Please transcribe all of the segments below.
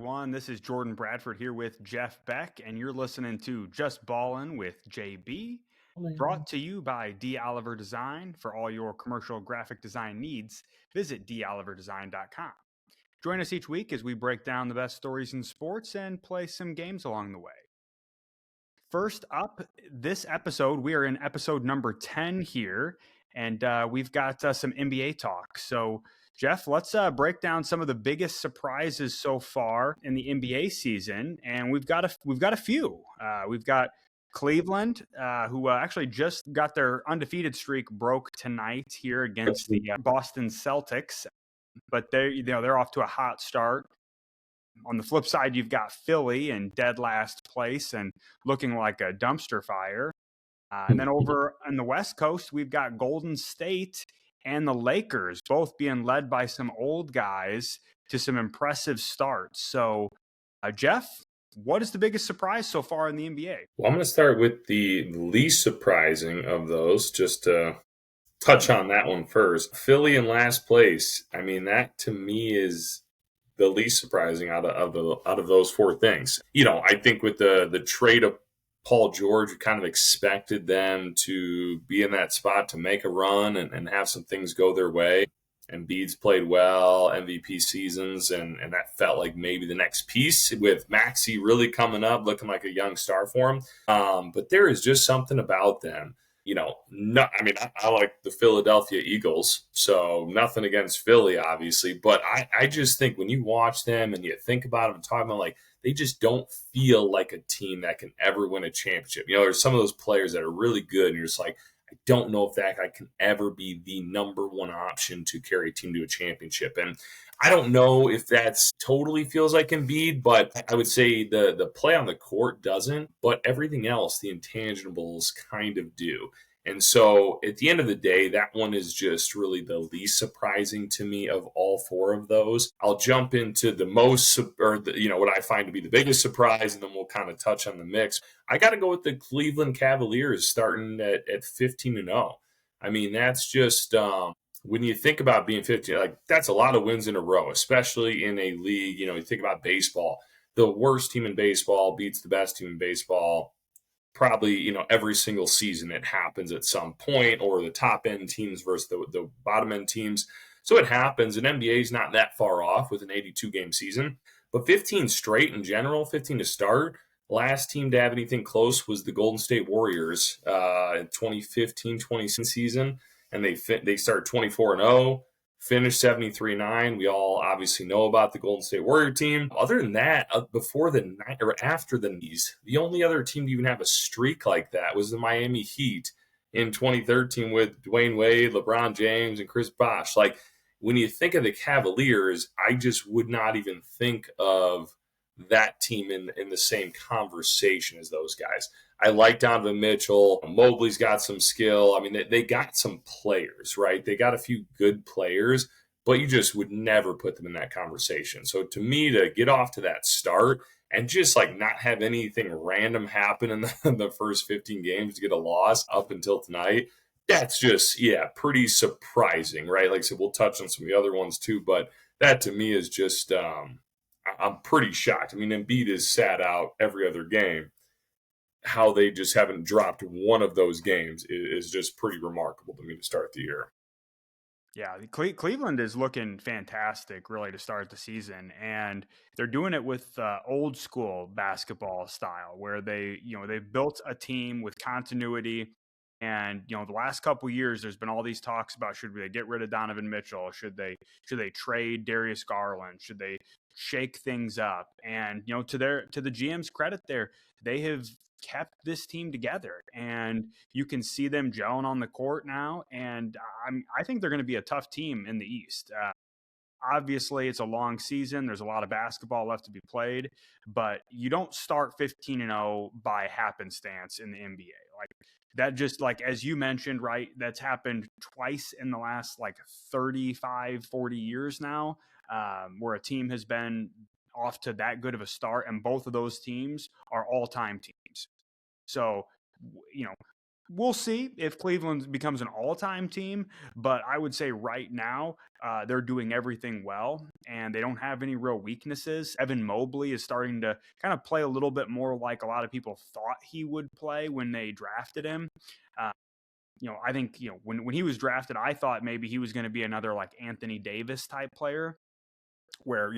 everyone. This is Jordan Bradford here with Jeff Beck, and you're listening to Just Ballin' with JB, brought to you by D. Oliver Design. For all your commercial graphic design needs, visit doliverdesign.com. Join us each week as we break down the best stories in sports and play some games along the way. First up, this episode, we are in episode number 10 here, and we've got some NBA talk. So, Jeff, let's break down some of the biggest surprises so far in the NBA season, and we've got a few. We've got Cleveland, who actually just got their undefeated streak broke tonight here against the Boston Celtics, but they're off to a hot start. On the flip side, you've got Philly in dead last place and looking like a dumpster fire. And then over on the West Coast, we've got Golden State and the Lakers, both being led by some old guys to some impressive starts. So, Jeff, what is the biggest surprise so far in the NBA? Well, I'm going to start with the least surprising of those, just to touch on that one first. Philly in last place. I mean, that to me is the least surprising out of those four things. I think with the trade of Paul George, we kind of expected them to be in that spot to make a run and have some things go their way. Embiid's played well, MVP seasons, and that felt like maybe the next piece with Maxey really coming up, looking like a young star for him. But there is just something about them. I like the Philadelphia Eagles, so nothing against Philly, obviously. But I just think when you watch them and you think about them and talk about they just don't feel like a team that can ever win a championship. There's some of those players that are really good, and you're just like, I don't know if that guy can ever be the number one option to carry a team to a championship. And I don't know if that's totally feels like Embiid, but I would say the play on the court doesn't, but everything else, the intangibles kind of do. And so at the end of the day, that one is just really the least surprising to me of all four of those. I'll jump into the most, what I find to be the biggest surprise, and then we'll kind of touch on the mix. I got to go with the Cleveland Cavaliers starting at 15-0. I mean, that's just when you think about being 15, that's a lot of wins in a row, especially in a league. You think about baseball. The worst team in baseball beats the best team in baseball. Probably, every single season it happens at some point, or the top end teams versus the bottom end teams. So it happens, and NBA is not that far off with an 82 game season. But 15 straight in general, 15 to start. Last team to have anything close was the Golden State Warriors in 2015-2016 season, and they start 24-0. Finished 73-9. We all obviously know about the Golden State Warrior team. Other than that, before the night or after the knees, the only other team to even have a streak like that was the Miami Heat in 2013 with Dwayne Wade, LeBron James, and Chris Bosh. When you think of the Cavaliers, I just would not even think of that team in the same conversation as those guys. I like Donovan Mitchell. Mobley's got some skill. I mean, they got some players, right? They got a few good players, but you just would never put them in that conversation. So to me, to get off to that start and just not have anything random happen in the first 15 games to get a loss up until tonight, that's just, pretty surprising, right? Like I said, we'll touch on some of the other ones too, but that to me is just, I'm pretty shocked. I mean, Embiid is sat out every other game. How they just haven't dropped one of those games is just pretty remarkable to me to start the year. Yeah, Cleveland is looking fantastic, really, to start the season, and they're doing it with old school basketball style, where they built a team with continuity. And the last couple of years, there's been all these talks about should they get rid of Donovan Mitchell, should they trade Darius Garland, should they shake things up? And to the GM's credit, they have kept this team together, and you can see them gelling on the court now. And I think they're going to be a tough team in the East. Obviously, it's a long season. There's a lot of basketball left to be played, but you don't start 15-0 by happenstance in the NBA. That just as you mentioned, right, that's happened twice in the last 35, 40 years now, where a team has been off to that good of a start, and both of those teams are all-time teams. So, We'll see if Cleveland becomes an all-time team, but I would say right now they're doing everything well, and they don't have any real weaknesses. Evan Mobley is starting to kind of play a little bit more like a lot of people thought he would play when they drafted him. Uh, I think when he was drafted, I thought maybe he was going to be another like Anthony Davis type player, where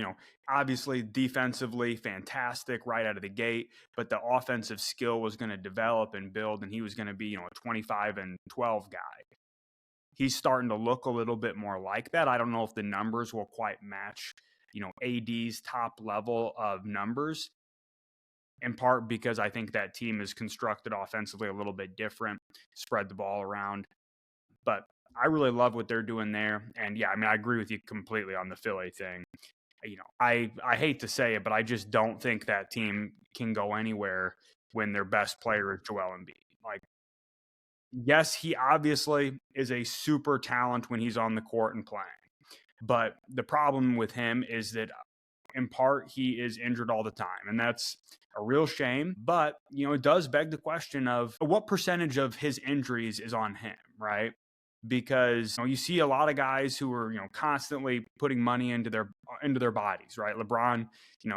obviously defensively fantastic right out of the gate, but the offensive skill was going to develop and build, and he was going to be a 25 and 12 guy. He's starting to look a little bit more like that. I don't know if the numbers will quite match AD's top level of numbers, in part because I think that team is constructed offensively a little bit different, spread the ball around. But I really love what they're doing there. And yeah, I mean, I agree with you completely on the Philly thing. I hate to say it, but I just don't think that team can go anywhere when their best player is Joel Embiid. Like, yes, he obviously is a super talent when he's on the court and playing. But the problem with him is that in part he is injured all the time, and that's a real shame. But it does beg the question of what percentage of his injuries is on him, right? Because you see a lot of guys who are constantly putting money into their bodies, right? LeBron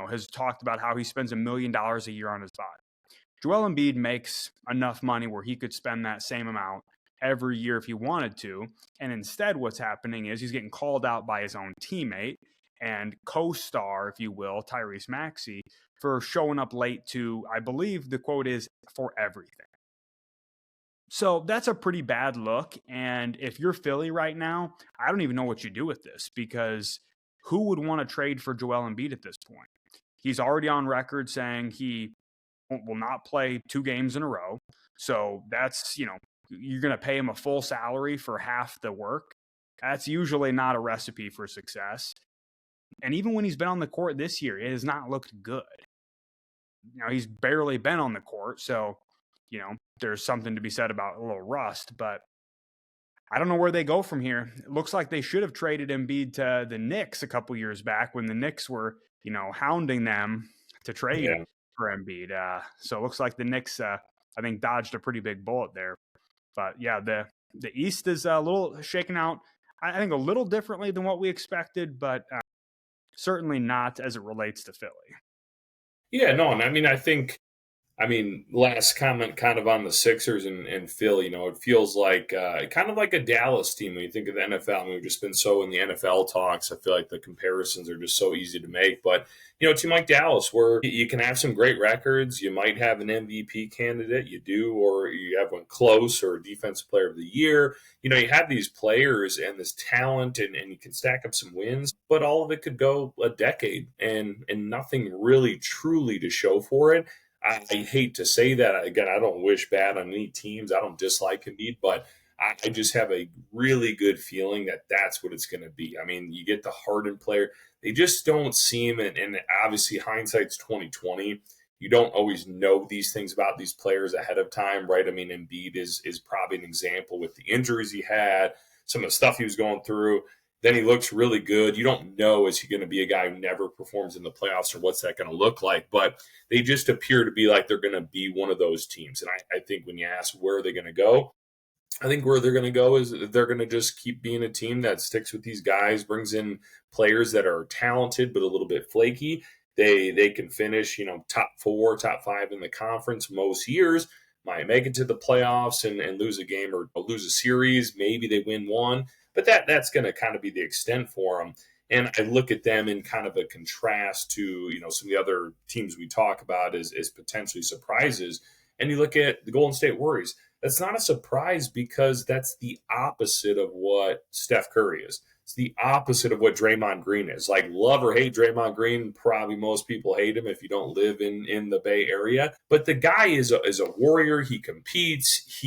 has talked about how he spends $1 million a year on his body. Joel Embiid makes enough money where he could spend that same amount every year if he wanted to, and instead what's happening is he's getting called out by his own teammate and co-star, if you will, Tyrese Maxey, for showing up late to, I believe the quote is, for everything. So that's a pretty bad look. And if you're Philly right now, I don't even know what you do with this, because who would want to trade for Joel Embiid at this point? He's already on record saying he will not play 2 games in a row. So that's, you're going to pay him a full salary for half the work. That's usually not a recipe for success. And even when he's been on the court this year, it has not looked good. He's barely been on the court. So, there's something to be said about a little rust, but I don't know where they go from here. It looks like they should have traded Embiid to the Knicks a couple years back when the Knicks were, hounding them to trade for Embiid. So it looks like the Knicks, I think, dodged a pretty big bullet there. But yeah, the East is a little shaken out, I think, a little differently than what we expected, but certainly not as it relates to Philly. Yeah, no, I mean, last comment kind of on the Sixers and Phil, it feels like kind of like a Dallas team when you think of the NFL. I mean, we've just been so in the NFL talks. I feel like the comparisons are just so easy to make. But, a team like Dallas, where you can have some great records, you might have an MVP candidate, you do, or you have one close, or Defensive Player of the Year. You have these players and this talent, and you can stack up some wins, but all of it could go a decade and nothing really truly to show for it. I hate to say that. Again, I don't wish bad on any teams. I don't dislike Embiid, but I just have a really good feeling that that's what it's going to be. I mean, you get the hardened player. They just don't seem, and obviously hindsight's 2020. You don't always know these things about these players ahead of time, right? I mean, Embiid is probably an example with the injuries he had, some of the stuff he was going through. Then he looks really good. You don't know, is he going to be a guy who never performs in the playoffs, or what's that going to look like? But they just appear to be like they're going to be one of those teams. And I think when you ask where are they going to go, I think where they're going to go is they're going to just keep being a team that sticks with these guys, brings in players that are talented but a little bit flaky. They can finish, top 4, top 5 in the conference most years. Might make it to the playoffs and lose a game or lose a series. Maybe they win one, but that's going to kind of be the extent for them. And I look at them in kind of a contrast to some of the other teams we talk about as potentially surprises. And you look at the Golden State Warriors. That's not a surprise because that's the opposite of what Steph Curry is. It's the opposite of what Draymond Green is. Like, love or hate Draymond Green, probably most people hate him if you don't live in the Bay Area. But the guy is a warrior. He competes.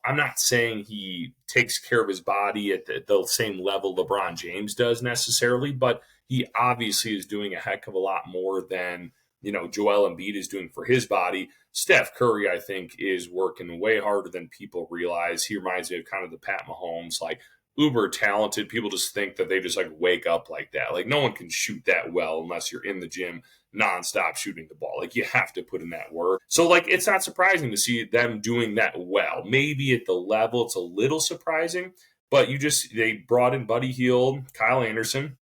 I'm not saying he takes care of his body at the same level LeBron James does necessarily, but he obviously is doing a heck of a lot more than Joel Embiid is doing for his body. Steph Curry, I think, is working way harder than people realize. He reminds me of kind of the Pat Mahomes, like uber talented. People just think that they just like wake up like that. Like no one can shoot that well unless you're in the gym nonstop shooting the ball. Like you have to put in that work. So like it's not surprising to see them doing that well. Maybe at the level it's a little surprising, but they brought in Buddy Hield, Kyle Anderson,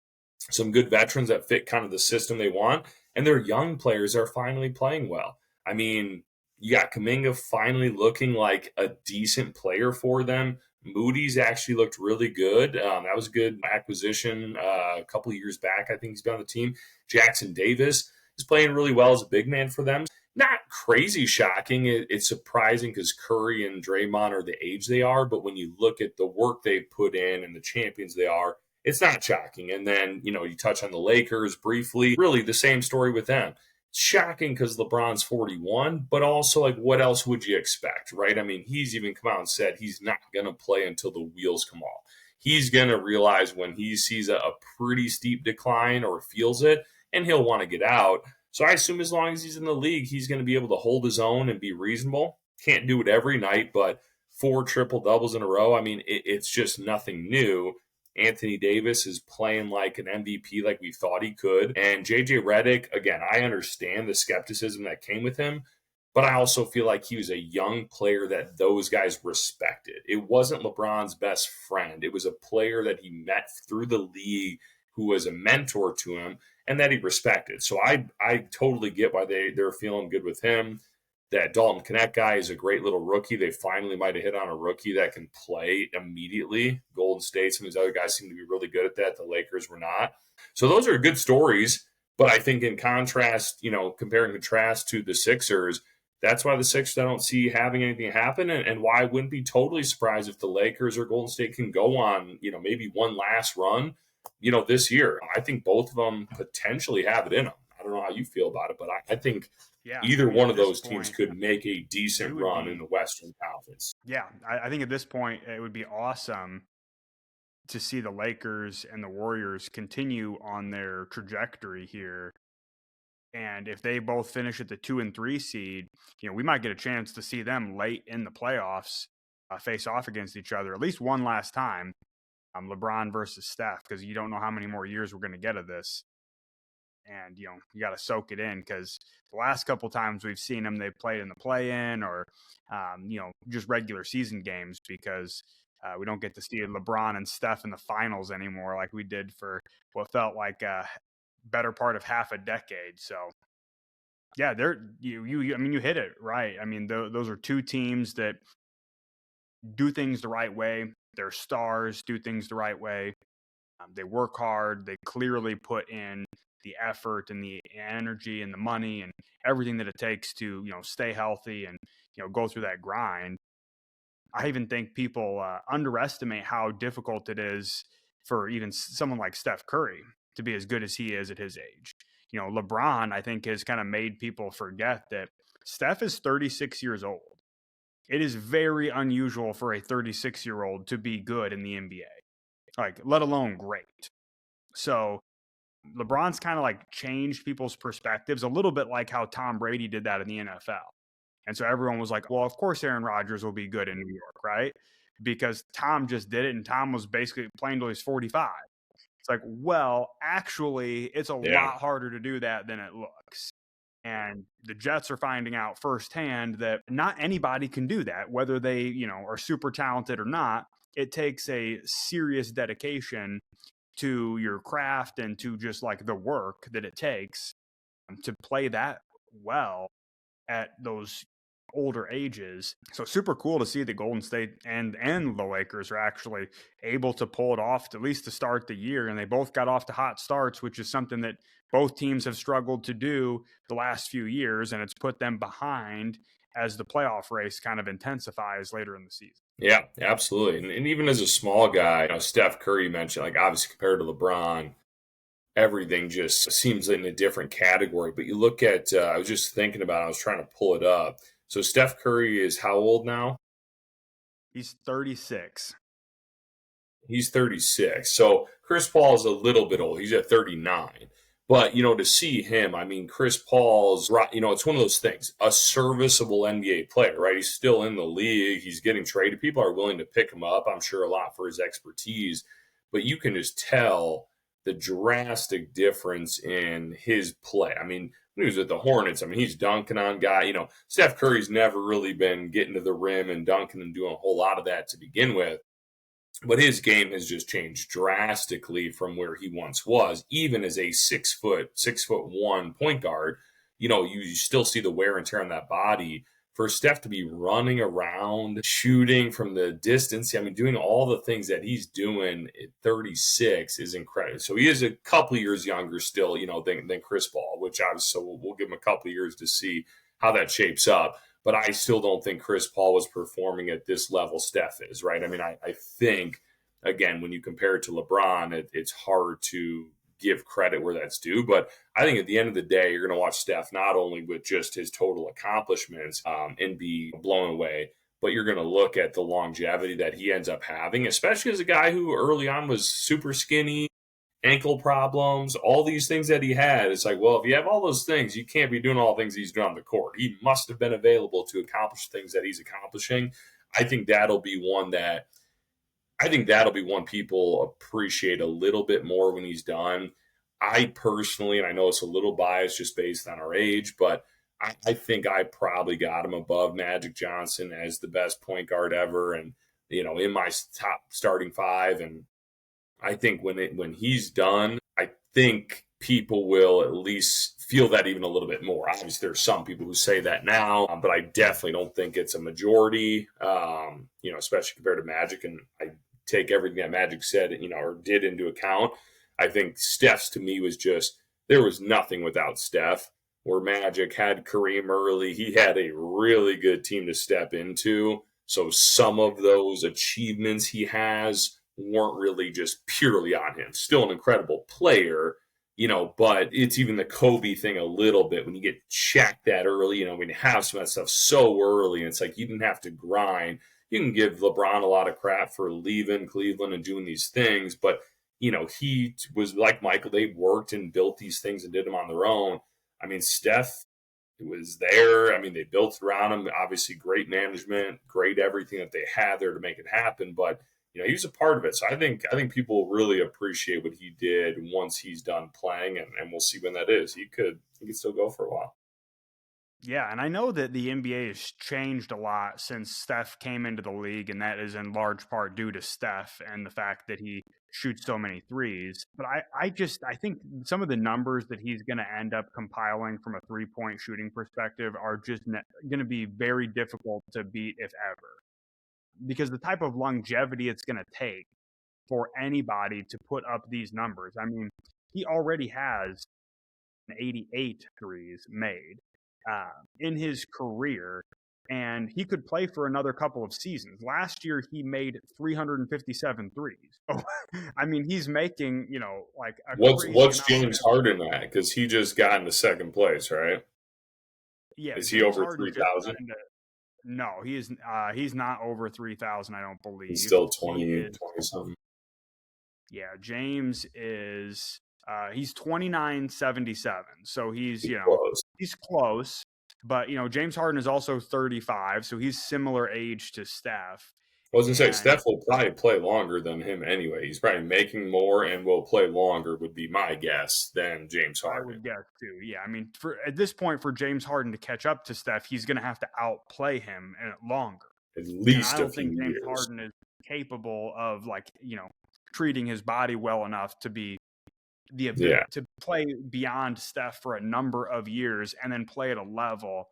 some good veterans that fit kind of the system they want, and their young players are finally playing well. I mean, you got Kaminga finally looking like a decent player for them. Moody's actually looked really good. That was a good acquisition a couple of years back. I think he's been on the team. Jackson Davis is playing really well as a big man for them. Not crazy shocking. It's surprising because Curry and Draymond are the age they are, but when you look at the work they put in and the champions they are, it's not shocking. And then, you touch on the Lakers briefly. Really, the same story with them. It's shocking because LeBron's 41, but also, like, what else would you expect, right? I mean, he's even come out and said he's not going to play until the wheels come off. He's going to realize when he sees a pretty steep decline or feels it, and he'll want to get out. So I assume as long as he's in the league, he's going to be able to hold his own and be reasonable. Can't do it every night, but 4 triple doubles in a row, I mean, it's just nothing new. Anthony Davis is playing like an MVP like we thought he could. And JJ Redick, again, I understand the skepticism that came with him, but I also feel like he was a young player that those guys respected. It wasn't LeBron's best friend. It was a player that he met through the league who was a mentor to him and that he respected. So I totally get why they're feeling good with him. That Dalton Knecht guy is a great little rookie. They finally might have hit on a rookie that can play immediately. Golden State, some of these other guys seem to be really good at that. The Lakers were not. So those are good stories. But I think in contrast, compare and contrast to the Sixers, that's why the Sixers I don't see having anything happen, and why I wouldn't be totally surprised if the Lakers or Golden State can go on, maybe one last run, this year. I think both of them potentially have it in them. I don't know how you feel about it, but I think Yeah, either one of those teams point, could make a decent run in the Western Conference. Yeah, I think at this point it would be awesome to see the Lakers and the Warriors continue on their trajectory here. And if they both finish at the 2 and 3 seed, we might get a chance to see them late in the playoffs face off against each other at least one last time. LeBron versus Steph, because you don't know how many more years we're going to get of this. And, you got to soak it in, because the last couple times we've seen them, they've played in the play-in or, just regular season games, because we don't get to see LeBron and Steph in the finals anymore like we did for what felt like a better part of half a decade. So, yeah, you hit it right. I mean, those are two teams that do things the right way. Their stars do things the right way. They work hard. They clearly put in the effort and the energy and the money and everything that it takes to, stay healthy and, go through that grind. I even think people underestimate how difficult it is for even someone like Steph Curry to be as good as he is at his age. LeBron, I think, has kind of made people forget that Steph is 36 years old. It is very unusual for a 36-year-old to be good in the NBA, like, let alone great. So LeBron's kind of like changed people's perspectives a little bit, like how Tom Brady did that in the NFL. And so everyone was like, well, of course Aaron Rodgers will be good in New York, right? Because Tom just did it, and Tom was basically playing till he's 45. It's like, well, actually, it's a Yeah. lot harder to do that than it looks. And the Jets are finding out firsthand that not anybody can do that, whether they, are super talented or not. It takes a serious dedication to your craft and to just like the work that it takes to play that well at those older ages. So super cool to see the Golden State and the Lakers are actually able to pull it off, at least to start the year. And they both got off to hot starts, which is something that both teams have struggled to do the last few years, and it's put them behind as the playoff race kind of intensifies later in the season. Yeah, absolutely. And even as a small guy, Steph Curry mentioned, like obviously compared to LeBron, everything just seems in a different category. But you look at, I was just thinking about, I was trying to pull it up. So Steph Curry is how old now? He's 36. He's 36. So Chris Paul is a little bit old. He's at 39. But, to see him, I mean, Chris Paul's, it's one of those things, a serviceable NBA player, right? He's still in the league. He's getting traded. People are willing to pick him up, I'm sure, a lot for his expertise. But you can just tell the drastic difference in his play. I mean, when he was at the Hornets, I mean, he's dunking on guys. Steph Curry's never really been getting to the rim and dunking and doing a whole lot of that to begin with. But his game has just changed drastically from where he once was, even as a 6'1" point guard. You still see the wear and tear on that body. For Steph to be running around, shooting from the distance, I mean, doing all the things that he's doing at 36 is incredible. So he is a couple years younger still, than Chris Paul, which obviously we'll give him a couple years to see how that shapes up. But I still don't think Chris Paul was performing at this level Steph is, right? I mean, I think, again, when you compare it to LeBron, it's hard to give credit where that's due. But I think at the end of the day, you're going to watch Steph not only with just his total accomplishments and be blown away, but you're going to look at the longevity that he ends up having, especially as a guy who early on was super skinny, ankle problems, all these things that he had. It's like, well, if you have all those things, you can't be doing all the things he's doing on the court. He must have been available to accomplish things that he's accomplishing. I think that'll be one people appreciate a little bit more when he's done. I personally, and I know it's a little biased just based on our age, but I think I probably got him above Magic Johnson as the best point guard ever, and in my top starting five. And I think when he's done, I think people will at least feel that even a little bit more. Obviously, there's some people who say that now, but I definitely don't think it's a majority. Especially compared to Magic, and I take everything that Magic said, or did into account. I think Steph's to me was just there was nothing without Steph. Where Magic had Kareem early, he had a really good team to step into. So some of those achievements he has weren't really just purely on him. Still an incredible player, but it's even the Kobe thing a little bit. When you get Shaq that early, when you have some of that stuff so early, and it's like you didn't have to grind. You can give LeBron a lot of crap for leaving Cleveland and doing these things, but he was like Michael. They worked and built these things and did them on their own. I mean, Steph was there. I mean, they built around him. Obviously, great management, great everything that they had there to make it happen. But he was a part of it. So I think people really appreciate what he did once he's done playing, and we'll see when that is. He could still go for a while. Yeah, and I know that the NBA has changed a lot since Steph came into the league, and that is in large part due to Steph and the fact that he shoots so many threes. But I think some of the numbers that he's going to end up compiling from a 3-point shooting perspective are just going to be very difficult to beat, if ever, because the type of longevity it's going to take for anybody to put up these numbers. I mean, he already has 88 threes made in his career, and he could play for another couple of seasons. Last year, he made 357 threes. So, I mean, he's making, like a what's James Harden at? Because he just got into second place, right? Yeah, is James he over Harden 3,000? No, he's not over 3,000. I don't believe He's still 20 something. Yeah, James is he's 29.77. So he's close. He's close, but James Harden is also 35, so he's similar age to Steph. I was gonna say Steph will probably play longer than him anyway. He's probably making more and will play longer, would be my guess, than James Harden. I would guess too. Yeah, I mean, at this point, for James Harden to catch up to Steph, he's going to have to outplay him longer. At least I don't a few think James years. Harden is capable of treating his body well enough to be the ability to play beyond Steph for a number of years and then play at a level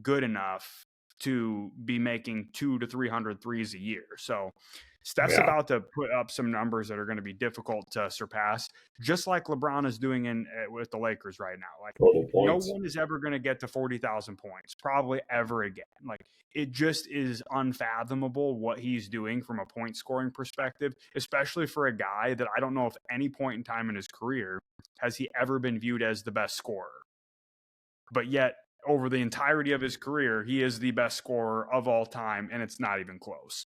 good enough to be making 200 to 300 threes a year. So Steph's about to put up some numbers that are going to be difficult to surpass, just like LeBron is doing with the Lakers right now. Like, no one is ever going to get to 40,000 points, probably ever again. Like, it just is unfathomable what he's doing from a point scoring perspective, especially for a guy that I don't know if any point in time in his career has he ever been viewed as the best scorer. But yet, over the entirety of his career, he is the best scorer of all time, and it's not even close.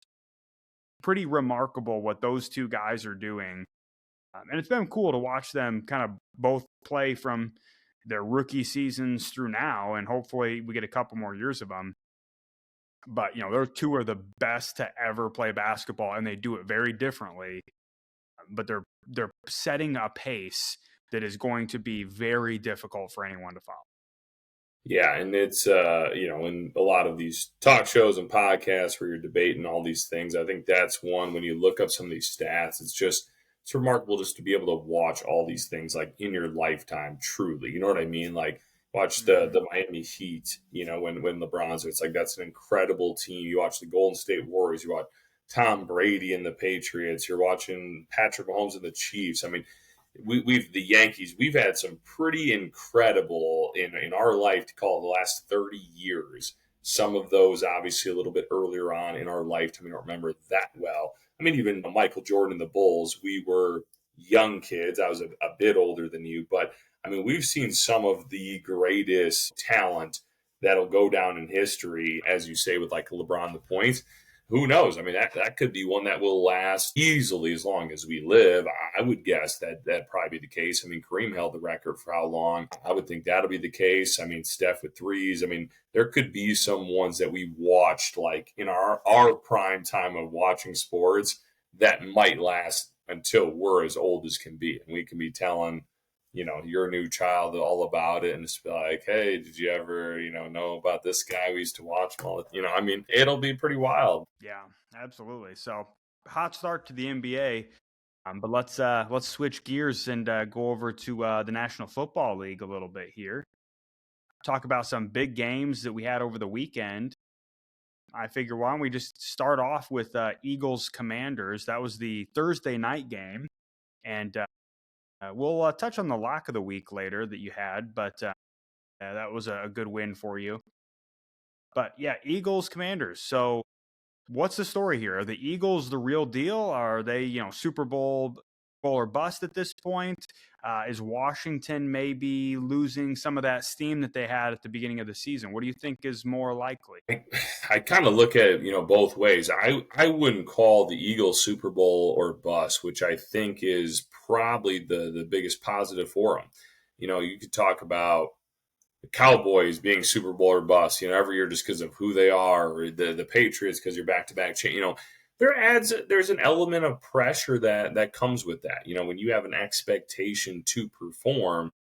Pretty remarkable what those two guys are doing And it's been cool to watch them kind of both play from their rookie seasons through now, and hopefully we get a couple more years of them. But they're two of the best to ever play basketball, and they do it very differently. But they're setting a pace that is going to be very difficult for anyone to follow. Yeah, and it's in a lot of these talk shows and podcasts where you're debating all these things, I think that's one when you look up some of these stats, it's remarkable just to be able to watch all these things like in your lifetime, truly. You know what I mean? Like watch the Miami Heat, when LeBron's there, it's like that's an incredible team. You watch the Golden State Warriors, you watch Tom Brady and the Patriots, you're watching Patrick Mahomes and the Chiefs. I mean, we've the Yankees. We've had some pretty incredible in our life to call it the last 30 years. Some of those obviously a little bit earlier on in our lifetime. We don't remember that well. I mean, even Michael Jordan and the Bulls. We were young kids. I was a bit older than you, but I mean, we've seen some of the greatest talent that'll go down in history, as you say, with like LeBron the points. Who knows? I mean, that could be one that will last easily as long as we live. I would guess that'd probably be the case. I mean, Kareem held the record for how long? I would think that'll be the case. I mean, Steph with threes. I mean, there could be some ones that we watched like in our prime time of watching sports that might last until we're as old as can be. And we can be telling your new child all about it and just be like, hey, did you ever, know about this guy? We used to watch him all I mean, it'll be pretty wild. Yeah, absolutely. So hot start to the NBA. But let's switch gears and go over to the National Football League a little bit here. Talk about some big games that we had over the weekend. I figure why don't we just start off with Eagles Commanders? That was the Thursday night game, and we'll touch on the lock of the week later that you had, but that was a good win for you. But yeah, Eagles Commanders. So what's the story here? Are the Eagles the real deal? Are they, Super Bowl or bust at this point? Is Washington maybe losing some of that steam that they had at the beginning of the season? What do you think is more likely? I kind of look at it, both ways. I wouldn't call the Eagles Super Bowl or bust, which I think is probably the biggest positive for them. You could talk about the Cowboys being Super Bowl or bust, every year just because of who they are, or the Patriots because you're back to back. There's an element of pressure that comes with that. When you have an expectation to perform,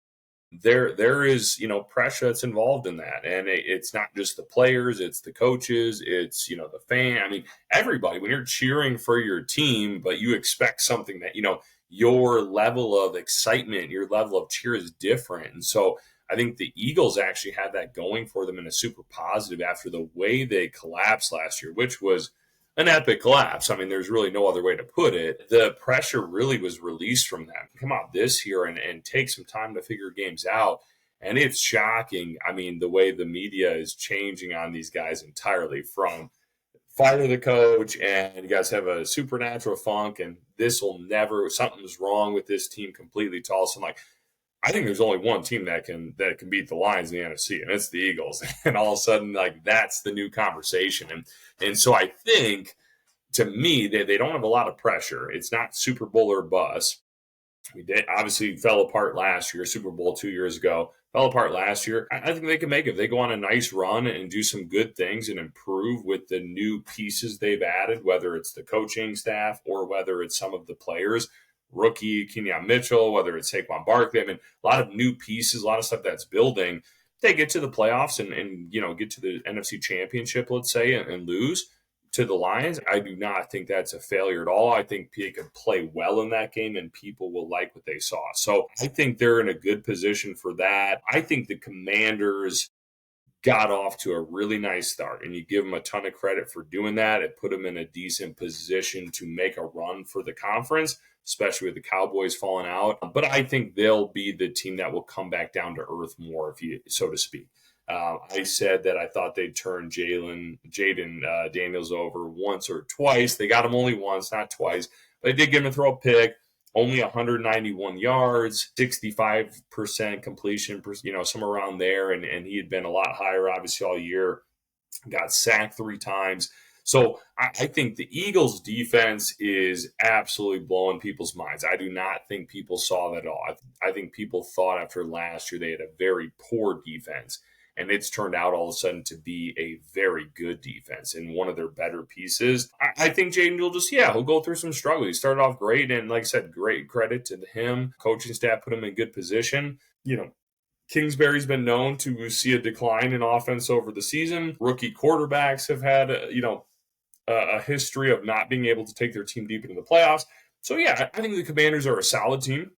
there is pressure that's involved in that, and it's not just the players, it's the coaches, it's the fan. I mean, everybody. When you're cheering for your team, but you expect something that your level of excitement, your level of cheer is different, and so I think the Eagles actually had that going for them in a super positive after the way they collapsed last year, which was an epic collapse. I mean, there's really no other way to put it. The pressure really was released from them. Come out this year and take some time to figure games out. And it's shocking. I mean, the way the media is changing on these guys entirely from fire the coach and you guys have a supernatural funk and something's wrong with this team completely to all. So I'm like, I think there's only one team that can beat the Lions in the NFC, and it's the Eagles. And all of a sudden, like that's the new conversation. And so I think, to me, they don't have a lot of pressure. It's not Super Bowl or bust. We did obviously fell apart last year. Super Bowl 2 years ago fell apart last year. I think they can make it. If they go on a nice run and do some good things and improve with the new pieces they've added, whether it's the coaching staff or whether it's some of the players. Rookie Kenyon Mitchell, whether it's Saquon Barkley. I mean, a lot of new pieces, a lot of stuff that's building. They get to the playoffs and get to the NFC Championship, let's say, and lose to the Lions. I do not think that's a failure at all. I think they could play well in that game and people will like what they saw. So I think they're in a good position for that. I think the Commanders got off to a really nice start, and you give them a ton of credit for doing that. It put them in a decent position to make a run for the conference, especially with the Cowboys falling out. But I think they'll be the team that will come back down to earth more, so to speak. I said that I thought they'd turn Jaden Daniels over once or twice. They got him only once, not twice. But they did get him to throw a pick. Only 191 yards, 65% completion, somewhere around there. And he had been a lot higher, obviously, all year. Got sacked 3 times. So I think the Eagles' defense is absolutely blowing people's minds. I do not think people saw that at all. I think people thought after last year they had a very poor defense, and it's turned out all of a sudden to be a very good defense and one of their better pieces. I think Jaden will he'll go through some struggle. He started off great, and like I said, great credit to him. Coaching staff put him in good position. Kingsbury's been known to see a decline in offense over the season. Rookie quarterbacks have had, a history of not being able to take their team deep into the playoffs. So, yeah, I think the Commanders are a solid team.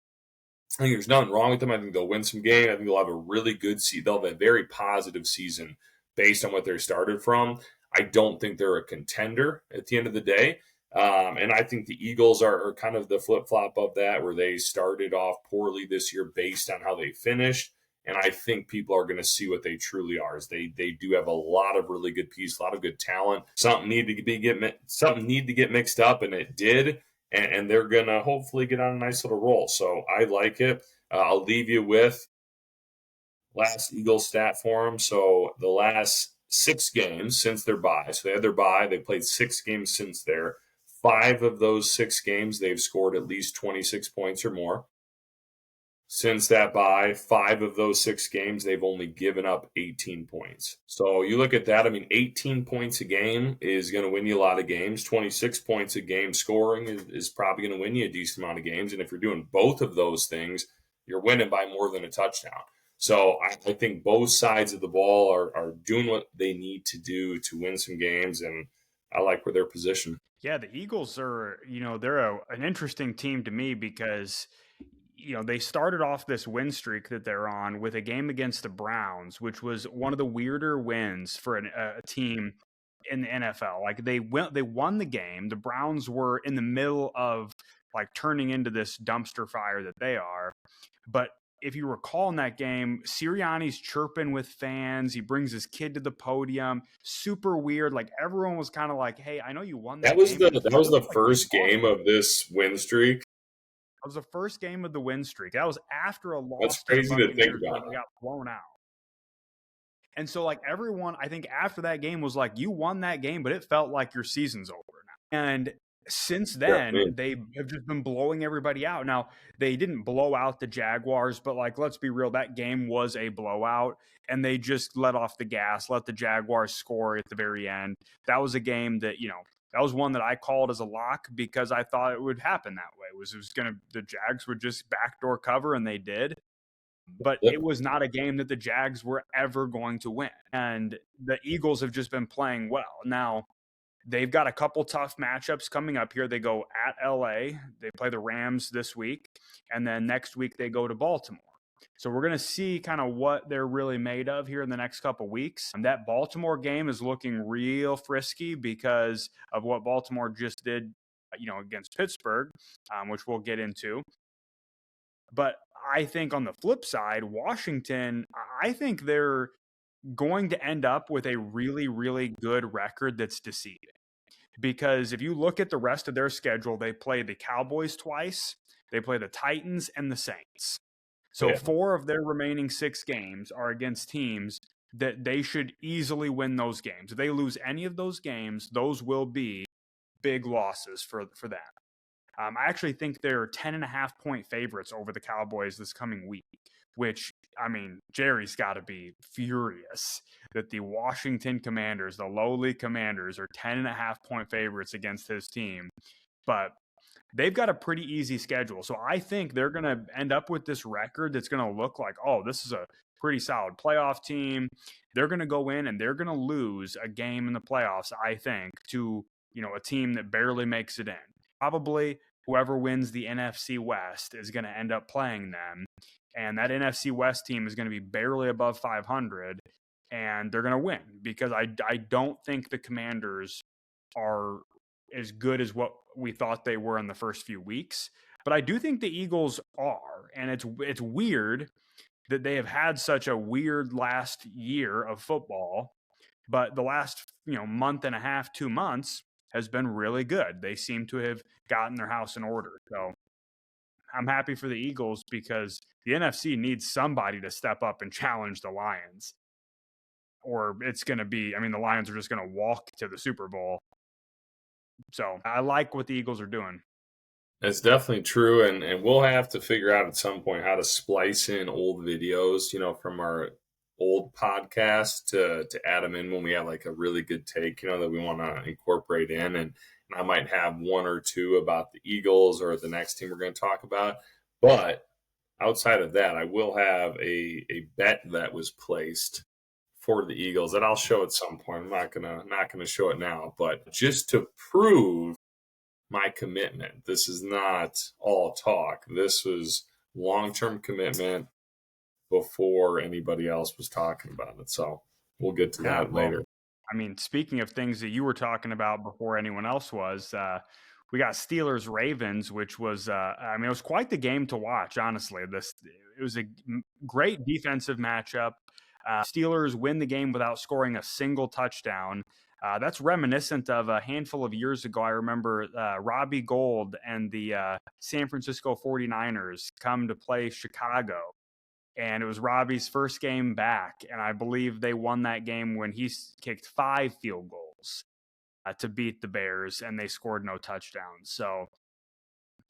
I think there's nothing wrong with them. I think they'll win some games. I think they'll have a really good season. They'll have a very positive season based on what they started from. I don't think they're a contender at the end of the day. And I think the Eagles are kind of the flip flop of that, where they started off poorly this year based on how they finished. And I think people are going to see what they truly are. Is they do have a lot of really good pieces, a lot of good talent. Something need to get mixed up, and it did. And they're going to hopefully get on a nice little roll. So I like it. I'll leave you with last Eagles stat for them. So the last 6 games since their bye. So they had their bye. They played 6 games since there. 5 of those 6 games, they've scored at least 26 points or more. Since that bye, 5 of those 6 games, they've only given up 18 points. So you look at that, 18 points a game is going to win you a lot of games. 26 points a game scoring is probably going to win you a decent amount of games. And if you're doing both of those things, you're winning by more than a touchdown. So I think both sides of the ball are doing what they need to do to win some games, and I like where they're positioned. Yeah, the Eagles are, they're an interesting team to me because they started off this win streak that they're on with a game against the Browns, which was one of the weirder wins for a team in the NFL. Like they won the game. The Browns were in the middle of like turning into this dumpster fire that they are. But if you recall in that game, Sirianni's chirping with fans. He brings his kid to the podium. Super weird. Like everyone was kind of like, "Hey, I know you won that game." That was the first game of this win streak. That was the first game of the win streak. That was after a That's loss to the crazy to think Buccaneers where about. they got blown out. And so, like, everyone, I think after that game was like, you won that game, but it felt like your season's over now. And since then, they have just been blowing everybody out. Now, they didn't blow out the Jaguars, but, like, let's be real, that game was a blowout. And they just let off the gas, let the Jaguars score at the very end. That was a game that, that was one that I called as a lock because I thought it would happen that way. The Jags would just backdoor cover, and they did. But it was not a game that the Jags were ever going to win. And the Eagles have just been playing well. Now, they've got a couple tough matchups coming up here. They go at LA, they play the Rams this week, and then next week they go to Baltimore. So we're going to see kind of what they're really made of here in the next couple weeks. And that Baltimore game is looking real frisky because of what Baltimore just did, against Pittsburgh, which we'll get into. But I think on the flip side, Washington, I think they're going to end up with a really, really good record that's deceiving. Because if you look at the rest of their schedule, they play the Cowboys twice, they play the Titans and the Saints. So 4 of their remaining 6 games are against teams that they should easily win those games. If they lose any of those games, those will be big losses for them. I actually think they're 10.5-point favorites over the Cowboys this coming week, which, Jerry's got to be furious that the Washington Commanders, the lowly Commanders, are 10.5-point favorites against his team. But they've got a pretty easy schedule. So I think they're going to end up with this record that's going to look like, oh, this is a pretty solid playoff team. They're going to go in and they're going to lose a game in the playoffs, I think, to, a team that barely makes it in. Probably whoever wins the NFC West is going to end up playing them. And that NFC West team is going to be barely above 500, and they're going to win because I don't think the Commanders are as good as what we thought they were in the first few weeks. But I do think the Eagles are, and it's weird that they have had such a weird last year of football, but the last, month and a half, 2 months has been really good. They seem to have gotten their house in order. So I'm happy for the Eagles because the NFC needs somebody to step up and challenge the Lions. or it's going to be, I mean, the Lions are just going to walk to the Super Bowl. So I like what the Eagles are doing. That's definitely true, and we'll have to figure out at some point how to splice in old videos, from our old podcast to add them in when we have like a really good take, that we want to incorporate in, and I might have one or two about the Eagles or the next team we're going to talk about. But outside of that, I will have a bet that was placed for the Eagles that I'll show at some point. I'm not gonna show it now, but just to prove my commitment. This is not all talk. This was long-term commitment before anybody else was talking about it. So we'll get to that later. I mean, speaking of things that you were talking about before anyone else was, we got Steelers Ravens, which was, I mean, it was quite the game to watch. Honestly, it was a great defensive matchup. Steelers win the game without scoring a single touchdown. That's reminiscent of a handful of years ago. I remember Robbie Gould and the San Francisco 49ers come to play Chicago. And it was Robbie's first game back. And I believe they won that game when he kicked 5 field goals to beat the Bears, and they scored no touchdowns. So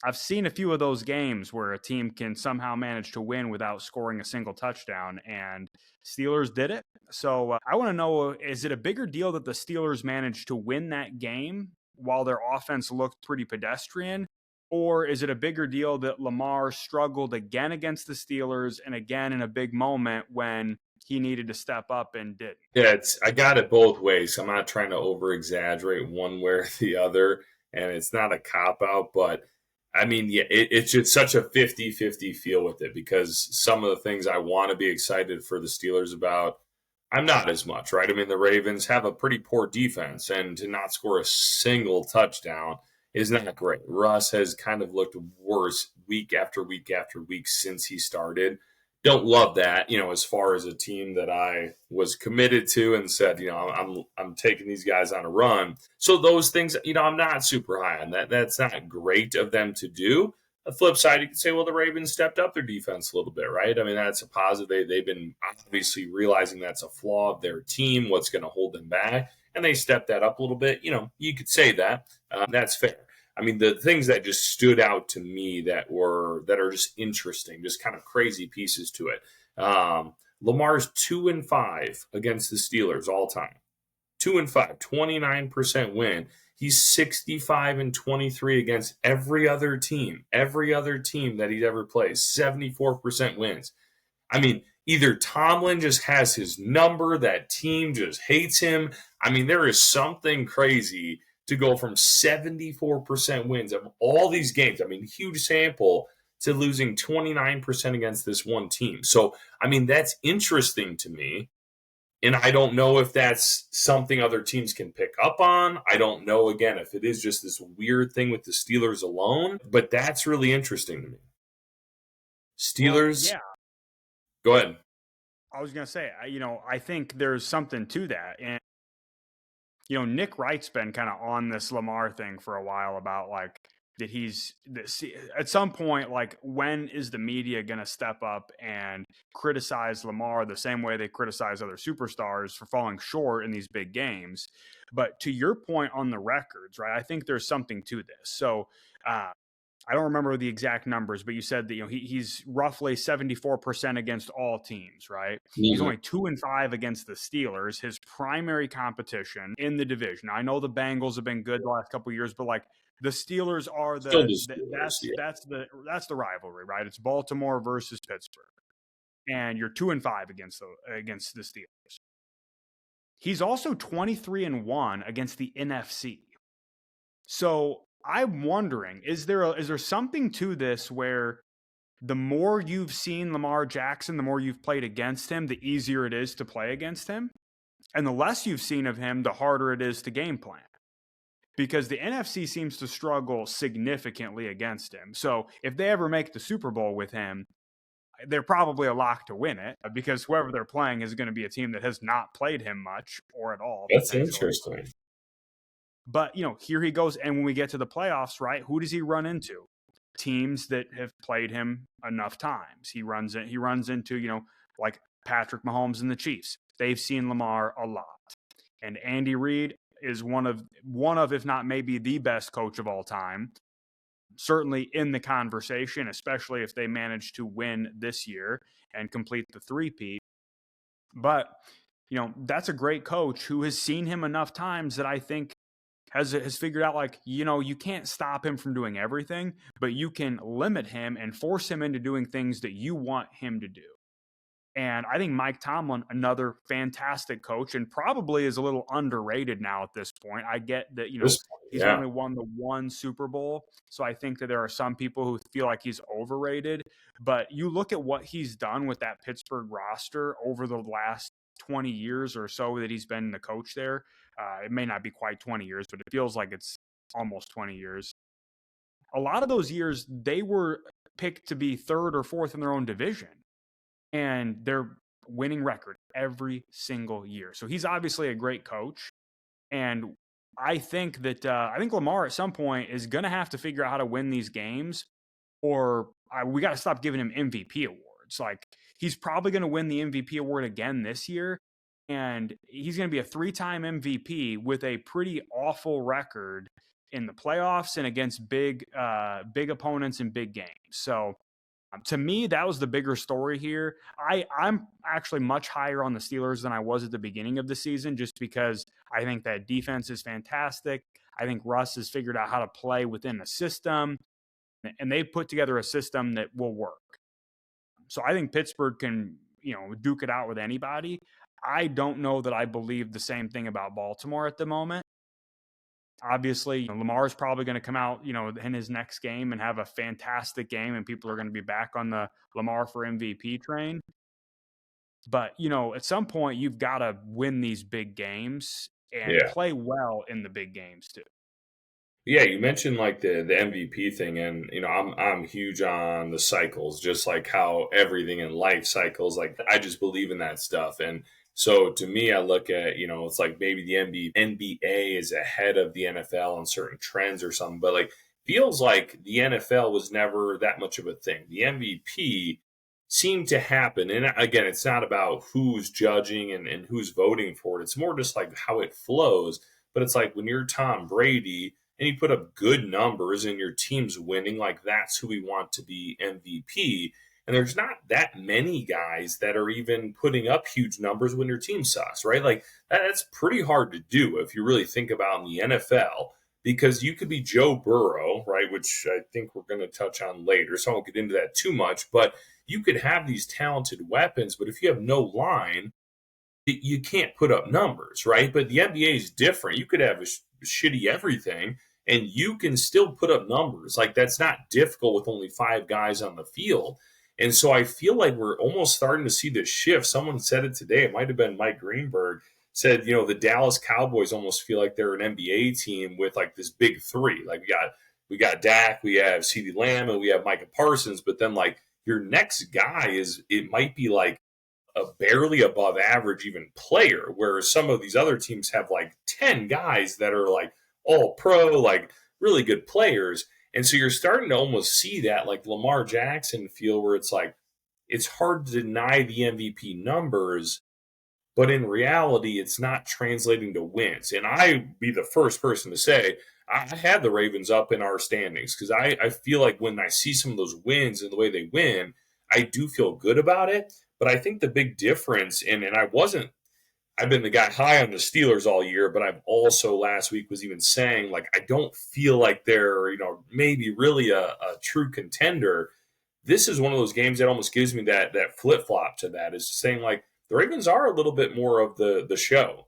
I've seen a few of those games where a team can somehow manage to win without scoring a single touchdown, and Steelers did it. So I want to know, is it a bigger deal that the Steelers managed to win that game while their offense looked pretty pedestrian? Or is it a bigger deal that Lamar struggled again against the Steelers and again in a big moment when he needed to step up and didn't? Yeah, I got it both ways. I'm not trying to over exaggerate one way or the other, and it's not a cop out, but I mean, yeah, it's just such a 50-50 feel with it because some of the things I want to be excited for the Steelers about, I'm not as much, right? I mean, the Ravens have a pretty poor defense, and to not score a single touchdown is not great. Russ has kind of looked worse week after week after week since he started. Don't love that, as far as a team that I was committed to and said, I'm taking these guys on a run. So those things, I'm not super high on that. That's not great of them to do. The flip side, you could say, well, the Ravens stepped up their defense a little bit, right? I mean, that's a positive. They've been obviously realizing that's a flaw of their team, what's going to hold them back, and they stepped that up a little bit. You could say that. That's fair. I mean, the things that just stood out to me that are just interesting, just kind of crazy pieces to it. Lamar's 2-5 against the Steelers all time. 2-5, 29% win. He's 65-23 against every other team that he's ever played. 74% wins. I mean, either Tomlin just has his number, that team just hates him. I mean, there is something crazy to go from 74% wins of all these games, I mean, huge sample, to losing 29% against this one team. So, I mean, that's interesting to me. And I don't know if that's something other teams can pick up on. I don't know, again, if it is just this weird thing with the Steelers alone, but that's really interesting to me. Steelers. Well, yeah. Go ahead. I was going to say, I think there's something to that. And Nick Wright's been kind of on this Lamar thing for a while about like that at some point, like, when is the media going to step up and criticize Lamar the same way they criticize other superstars for falling short in these big games? But to your point on the records, right, I think there's something to this. So I don't remember the exact numbers, but you said that he's roughly 74% against all teams, right? Mm-hmm. He's only 2-5 against the Steelers, his primary competition in the division. I know the Bengals have been good the last couple of years, but like the Steelers are that's the rivalry, right? It's Baltimore versus Pittsburgh, and you're 2-5 against the Steelers. He's also 23-1 against the NFC. So I'm wondering, is there something to this where the more you've seen Lamar Jackson, the more you've played against him, the easier it is to play against him? And the less you've seen of him, the harder it is to game plan. Because the NFC seems to struggle significantly against him. So if they ever make the Super Bowl with him, they're probably a lock to win it, because whoever they're playing is going to be a team that has not played him much or at all. That's interesting. But, here he goes. And when we get to the playoffs, right, who does he run into? Teams that have played him enough times. He runs into, like Patrick Mahomes and the Chiefs. they've seen Lamar a lot. And Andy Reid is one of, if not maybe the best coach of all time. Certainly in the conversation, especially if they manage to win this year and complete the three-peat. But, that's a great coach who has seen him enough times that I think has figured out, like, you can't stop him from doing everything, but you can limit him and force him into doing things that you want him to do. And I think Mike Tomlin, another fantastic coach, and probably is a little underrated now at this point. I get that, he's only won the one Super Bowl. So I think that there are some people who feel like he's overrated. But you look at what he's done with that Pittsburgh roster over the last 20 years or so that he's been the coach there. It may not be quite 20 years, but it feels like it's almost 20 years. A lot of those years, they were picked to be third or fourth in their own division. And they're winning record every single year. So he's obviously a great coach. And I think that Lamar at some point is going to have to figure out how to win these games, or we got to stop giving him MVP awards. Like, he's probably going to win the MVP award again this year. And he's going to be a 3-time MVP with a pretty awful record in the playoffs and against big opponents in big games. So to me, that was the bigger story here. I'm actually much higher on the Steelers than I was at the beginning of the season, just because I think that defense is fantastic. I think Russ has figured out how to play within the system, and they've put together a system that will work. So I think Pittsburgh can, duke it out with anybody. I don't know that I believe the same thing about Baltimore at the moment. Obviously, Lamar's probably going to come out, in his next game and have a fantastic game, and people are going to be back on the Lamar for MVP train. But, at some point, you've got to win these big games and play well in the big games too. Yeah, you mentioned like the MVP thing, and I'm huge on the cycles, just like how everything in life cycles. Like, I just believe in that stuff. And so to me, I look at, it's like maybe the NBA is ahead of the NFL on certain trends or something, but like feels like the NFL was never that much of a thing. The MVP seemed to happen. And again, it's not about who's judging and who's voting for it. It's more just like how it flows. But it's like when you're Tom Brady and you put up good numbers and your team's winning, like that's who we want to be MVP. And there's not that many guys that are even putting up huge numbers when your team sucks, right? Like that's pretty hard to do if you really think about in the NFL, because you could be Joe Burrow, right? Which I think we're going to touch on later, so I won't get into that too much. But you could have these talented weapons, but if you have no line, you can't put up numbers, right? But the NBA is different. You could have a shitty everything, and you can still put up numbers. Like that's not difficult with only 5 guys on the field. And so I feel like we're almost starting to see this shift. Someone said it today. It might have been Mike Greenberg said, the Dallas Cowboys almost feel like they're an NBA team with like this big 3. Like we got Dak, we have CeeDee Lamb, and we have Micah Parsons. But then like your next guy it might be like a barely above average even player, whereas some of these other teams have like 10 guys that are like all pro, like really good players. And so you're starting to almost see that like Lamar Jackson feel where it's like, it's hard to deny the MVP numbers, but in reality, it's not translating to wins. And I'd be the first person to say, I had the Ravens up in our standings because I feel like when I see some of those wins and the way they win, I do feel good about it. But I think the big difference, and I've been the guy high on the Steelers all year, but I've also last week was even saying, like, I don't feel like they're, maybe really a true contender. This is one of those games that almost gives me that flip-flop to that, is saying, like, the Ravens are a little bit more of the show.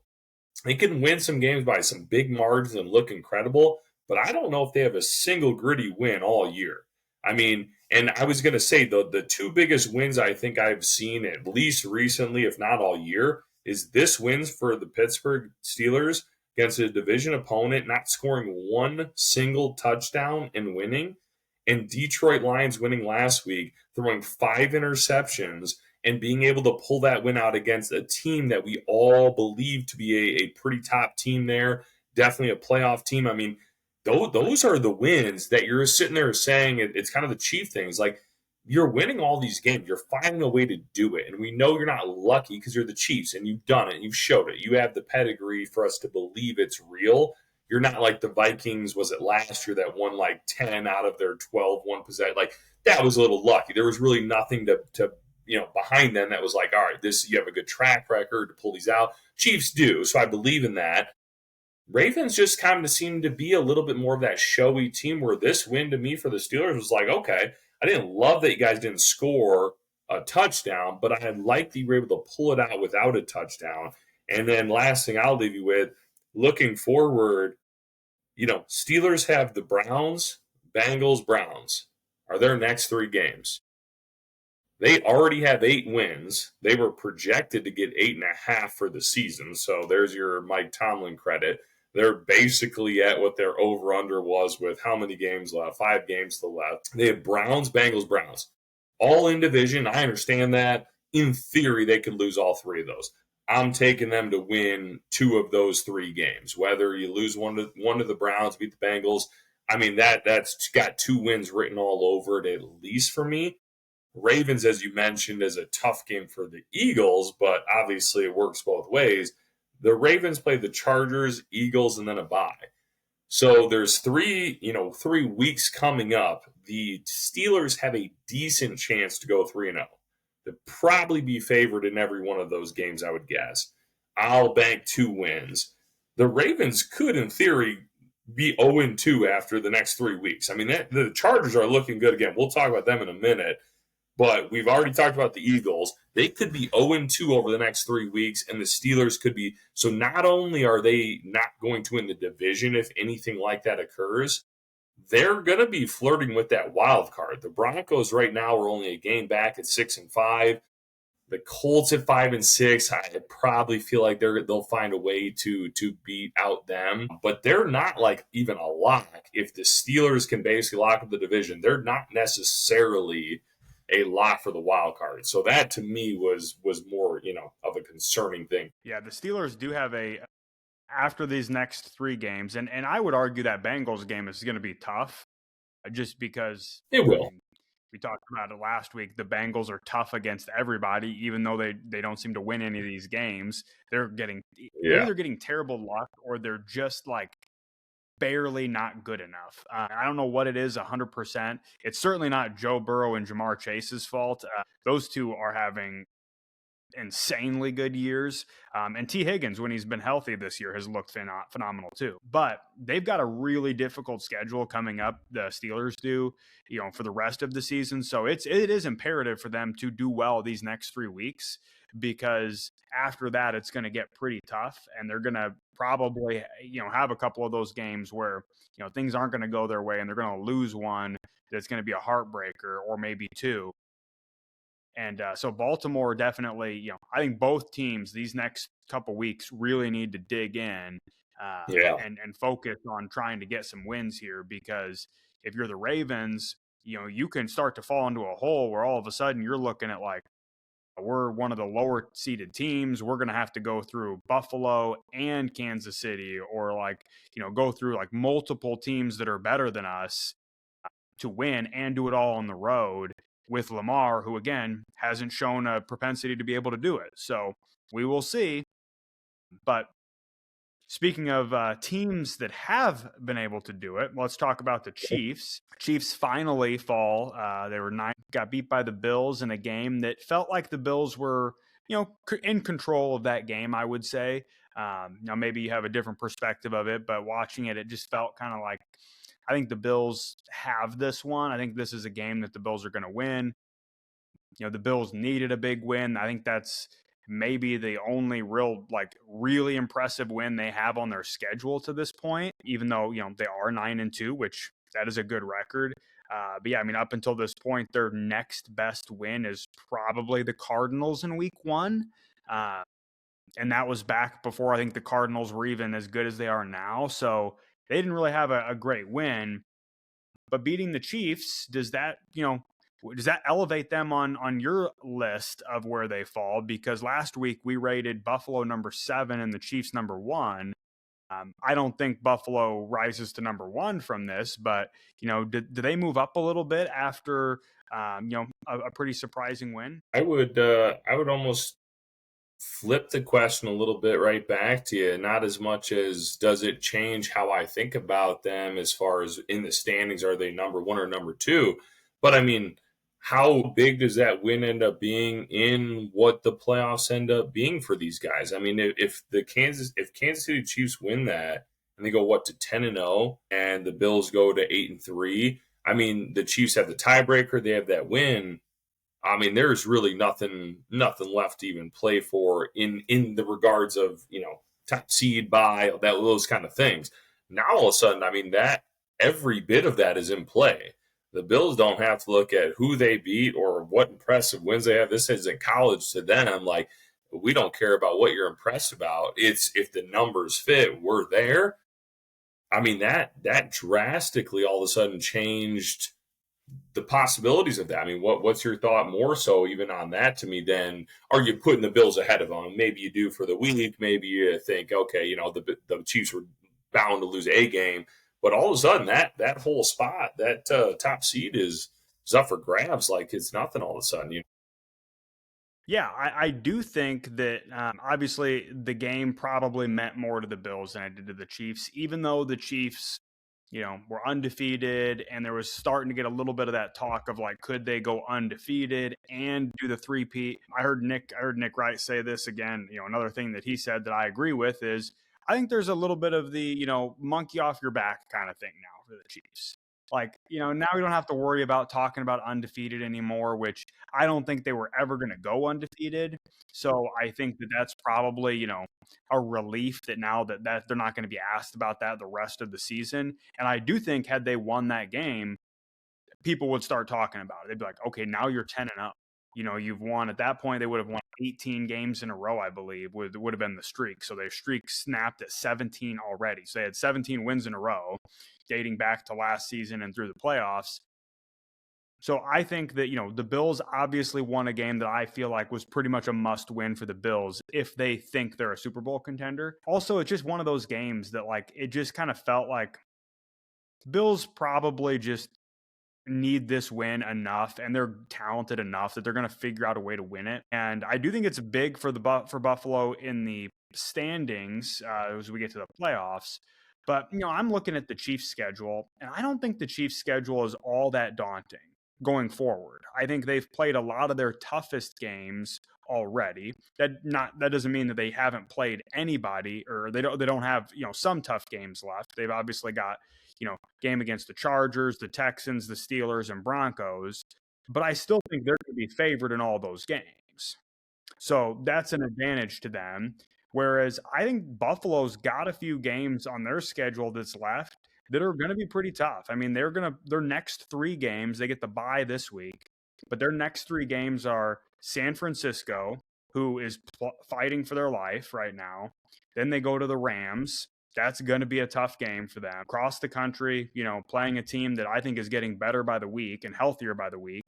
They can win some games by some big margins and look incredible, but I don't know if they have a single gritty win all year. I mean, and I was going to say the 2 biggest wins I think I've seen, at least recently, if not all year, is this wins for the Pittsburgh Steelers against a division opponent, not scoring one single touchdown and winning, and Detroit Lions winning last week, throwing 5 interceptions and being able to pull that win out against a team that we all believe to be a pretty top team there, definitely a playoff team. I mean, those are the wins that you're sitting there saying it's kind of the Chief things. Like, you're winning all these games. You're finding a way to do it. And we know you're not lucky because you're the Chiefs and you've done it. You've showed it. You have the pedigree for us to believe it's real. You're not like the Vikings, was it last year, that won like 10 out of their 12 one possession? Like, that was a little lucky. There was really nothing to behind them that was like, all right, this, you have a good track record to pull these out. Chiefs do. So I believe in that. Ravens just kind of seem to be a little bit more of that showy team, where this win to me for the Steelers was like, okay, I didn't love that you guys didn't score a touchdown, but I like that you were able to pull it out without a touchdown. And then last thing I'll leave you with, looking forward, Steelers have the Browns, Bengals, Browns are their next 3 games. They already have 8 wins. They were projected to get 8.5 for the season. So there's your Mike Tomlin credit. They're basically at what their over-under was with how many games left? 5 games to left. They have Browns, Bengals, Browns. All in division. I understand that. In theory, they could lose all 3 of those. I'm taking them to win 2 of those 3 games. Whether you lose one to the Browns, beat the Bengals, I mean, that's got 2 wins written all over it, at least for me. Ravens, as you mentioned, is a tough game for the Eagles, but obviously it works both ways. The Ravens play the Chargers, Eagles, and then a bye. So there's 3 weeks coming up. The Steelers have a decent chance to go 3-0. They'll probably be favored in every one of those games, I would guess. I'll bank 2 wins. The Ravens could, in theory, be 0-2 after the next 3 weeks. I mean, the Chargers are looking good again. We'll talk about them in a minute. But we've already talked about the Eagles. They could be 0-2 over the next 3 weeks, and the Steelers could be. So not only are they not going to win the division if anything like that occurs, they're going to be flirting with that wild card. The Broncos right now are only a game back at 6-5. The Colts at 5-6. I probably feel like they'll find a way to beat out them, but they're not like even a lock. If the Steelers can basically lock up the division, they're not necessarily a lock for the wild card. So that to me was more, of a concerning thing. Yeah, the Steelers do have after these next 3 games, and I would argue that Bengals game is going to be tough, just because it will. We talked about it last week. The Bengals are tough against everybody, even though they don't seem to win any of these games. They're getting either getting terrible luck, or they're just like barely not good enough. I don't know what it is 100%. It's certainly not Joe Burrow and Jamar Chase's fault. Those two are having insanely good years. And T. Higgins, when he's been healthy this year, has looked phenomenal too. But they've got a really difficult schedule coming up. The Steelers do, for the rest of the season. So it is imperative for them to do well these next 3 weeks, because after that, it's going to get pretty tough, and they're going to probably, have a couple of those games where, things aren't going to go their way, and they're going to lose one that's going to be a heartbreaker, or maybe 2. And so Baltimore definitely, I think both teams these next couple weeks really need to dig in and focus on trying to get some wins here, because if you're the Ravens, you can start to fall into a hole where all of a sudden you're looking at like, we're one of the lower seeded teams. We're going to have to go through Buffalo and Kansas City, or like, go through like multiple teams that are better than us to win, and do it all on the road with Lamar, who again hasn't shown a propensity to be able to do it. So we will see. But speaking of teams that have been able to do it, let's talk about the Chiefs. Chiefs finally fall. They got beat by the Bills in a game that felt like the Bills were, in control of that game, I would say. Now maybe you have a different perspective of it, but watching it, it just felt kind of like, I think the Bills have this one. I think this is a game that the Bills are going to win. The Bills needed a big win. I think that's maybe the only really impressive win they have on their schedule to this point, even though, they are 9-2, which that is a good record. But yeah, I mean, up until this point, their next best win is probably the Cardinals in week 1. And that was back before I think the Cardinals were even as good as they are now. So they didn't really have a great win. But beating the Chiefs, does that elevate them on your list of where they fall? Because last week we rated Buffalo number 7 and the Chiefs number 1. I don't think Buffalo rises to number one from this, but do they move up a little bit after a pretty surprising win? I would almost flip the question a little bit right back to you. Not as much as does it change how I think about them as far as in the standings, are they number one or number two? But I mean, how big does that win end up being in what the playoffs end up being for these guys? I mean, if Kansas City Chiefs win that and they go what to 10-0 and the Bills go to 8-3, I mean, the Chiefs have the tiebreaker, they have that win. I mean, there's really nothing left to even play for in the regards of top seed by that those kind of things. Now all of a sudden, I mean that every bit of that is in play. The Bills don't have to look at who they beat or what impressive wins they have. This isn't college to them. Like, we don't care about what you're impressed about. It's if the numbers fit, we're there. I mean that drastically all of a sudden changed the possibilities of that. I mean, what's your thought more so even on that to me then? Are you putting the Bills ahead of them? Maybe you do for the week. Maybe you think, okay, the Chiefs were bound to lose a game, but all of a sudden that whole spot, that top seed is up for grabs like it's nothing all of a sudden. Yeah, I do think that obviously the game probably meant more to the Bills than it did to the Chiefs, even though the Chiefs, were undefeated, and there was starting to get a little bit of that talk of like, could they go undefeated and do the three-peat? I heard Nick Wright say this again. Another thing that he said that I agree with is I think there's a little bit of the monkey off your back kind of thing now for the Chiefs. Like, now we don't have to worry about talking about undefeated anymore, which I don't think they were ever going to go undefeated. So I think that that's probably, a relief that now that they're not going to be asked about that the rest of the season. And I do think had they won that game, people would start talking about it. They'd be like, okay, now you're 10-0. You've won. At that point, they would have won 18 games in a row, I believe, would have been the streak. So their streak snapped at 17 already. So they had 17 wins in a row, dating back to last season and through the playoffs. So I think that, the Bills obviously won a game that I feel like was pretty much a must win for the Bills if they think they're a Super Bowl contender. Also, it's just one of those games that, like, it just kind of felt like Bills probably just need this win enough, and they're talented enough that they're going to figure out a way to win it. And I do think it's big for for Buffalo in the standings as we get to the playoffs. But I'm looking at the Chiefs' schedule, and I don't think the Chiefs' schedule is all that daunting going forward. I think they've played a lot of their toughest games already. That doesn't mean that they haven't played anybody, or they don't have some tough games left. They've obviously got game against the Chargers, the Texans, the Steelers, and Broncos. But I still think they're going to be favored in all those games. So that's an advantage to them. Whereas I think Buffalo's got a few games on their schedule that's left that are going to be pretty tough. I mean, their next 3 games, they get the bye this week, but their next 3 games are San Francisco, who is fighting for their life right now. Then they go to the Rams. That's going to be a tough game for them. Across the country, playing a team that I think is getting better by the week and healthier by the week.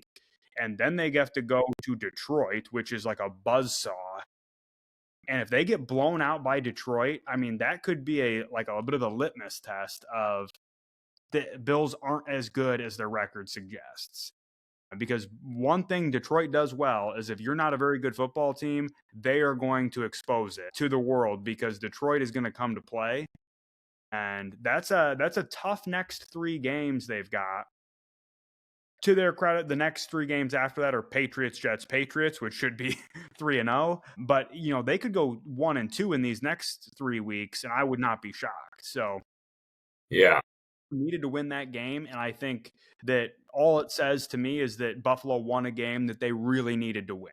And then they have to go to Detroit, which is like a buzzsaw. And if they get blown out by Detroit, I mean, that could be a bit of a litmus test of the Bills aren't as good as their record suggests. Because one thing Detroit does well is if you're not a very good football team, they are going to expose it to the world because Detroit is going to come to play. And that's a tough next 3 games they've got. To their credit, the next 3 games after that are Patriots, Jets, Patriots, which should be 3-0. But, they could go 1-2 in these next 3 weeks, and I would not be shocked. So, yeah, needed to win that game, and I think that all it says to me is that Buffalo won a game that they really needed to win.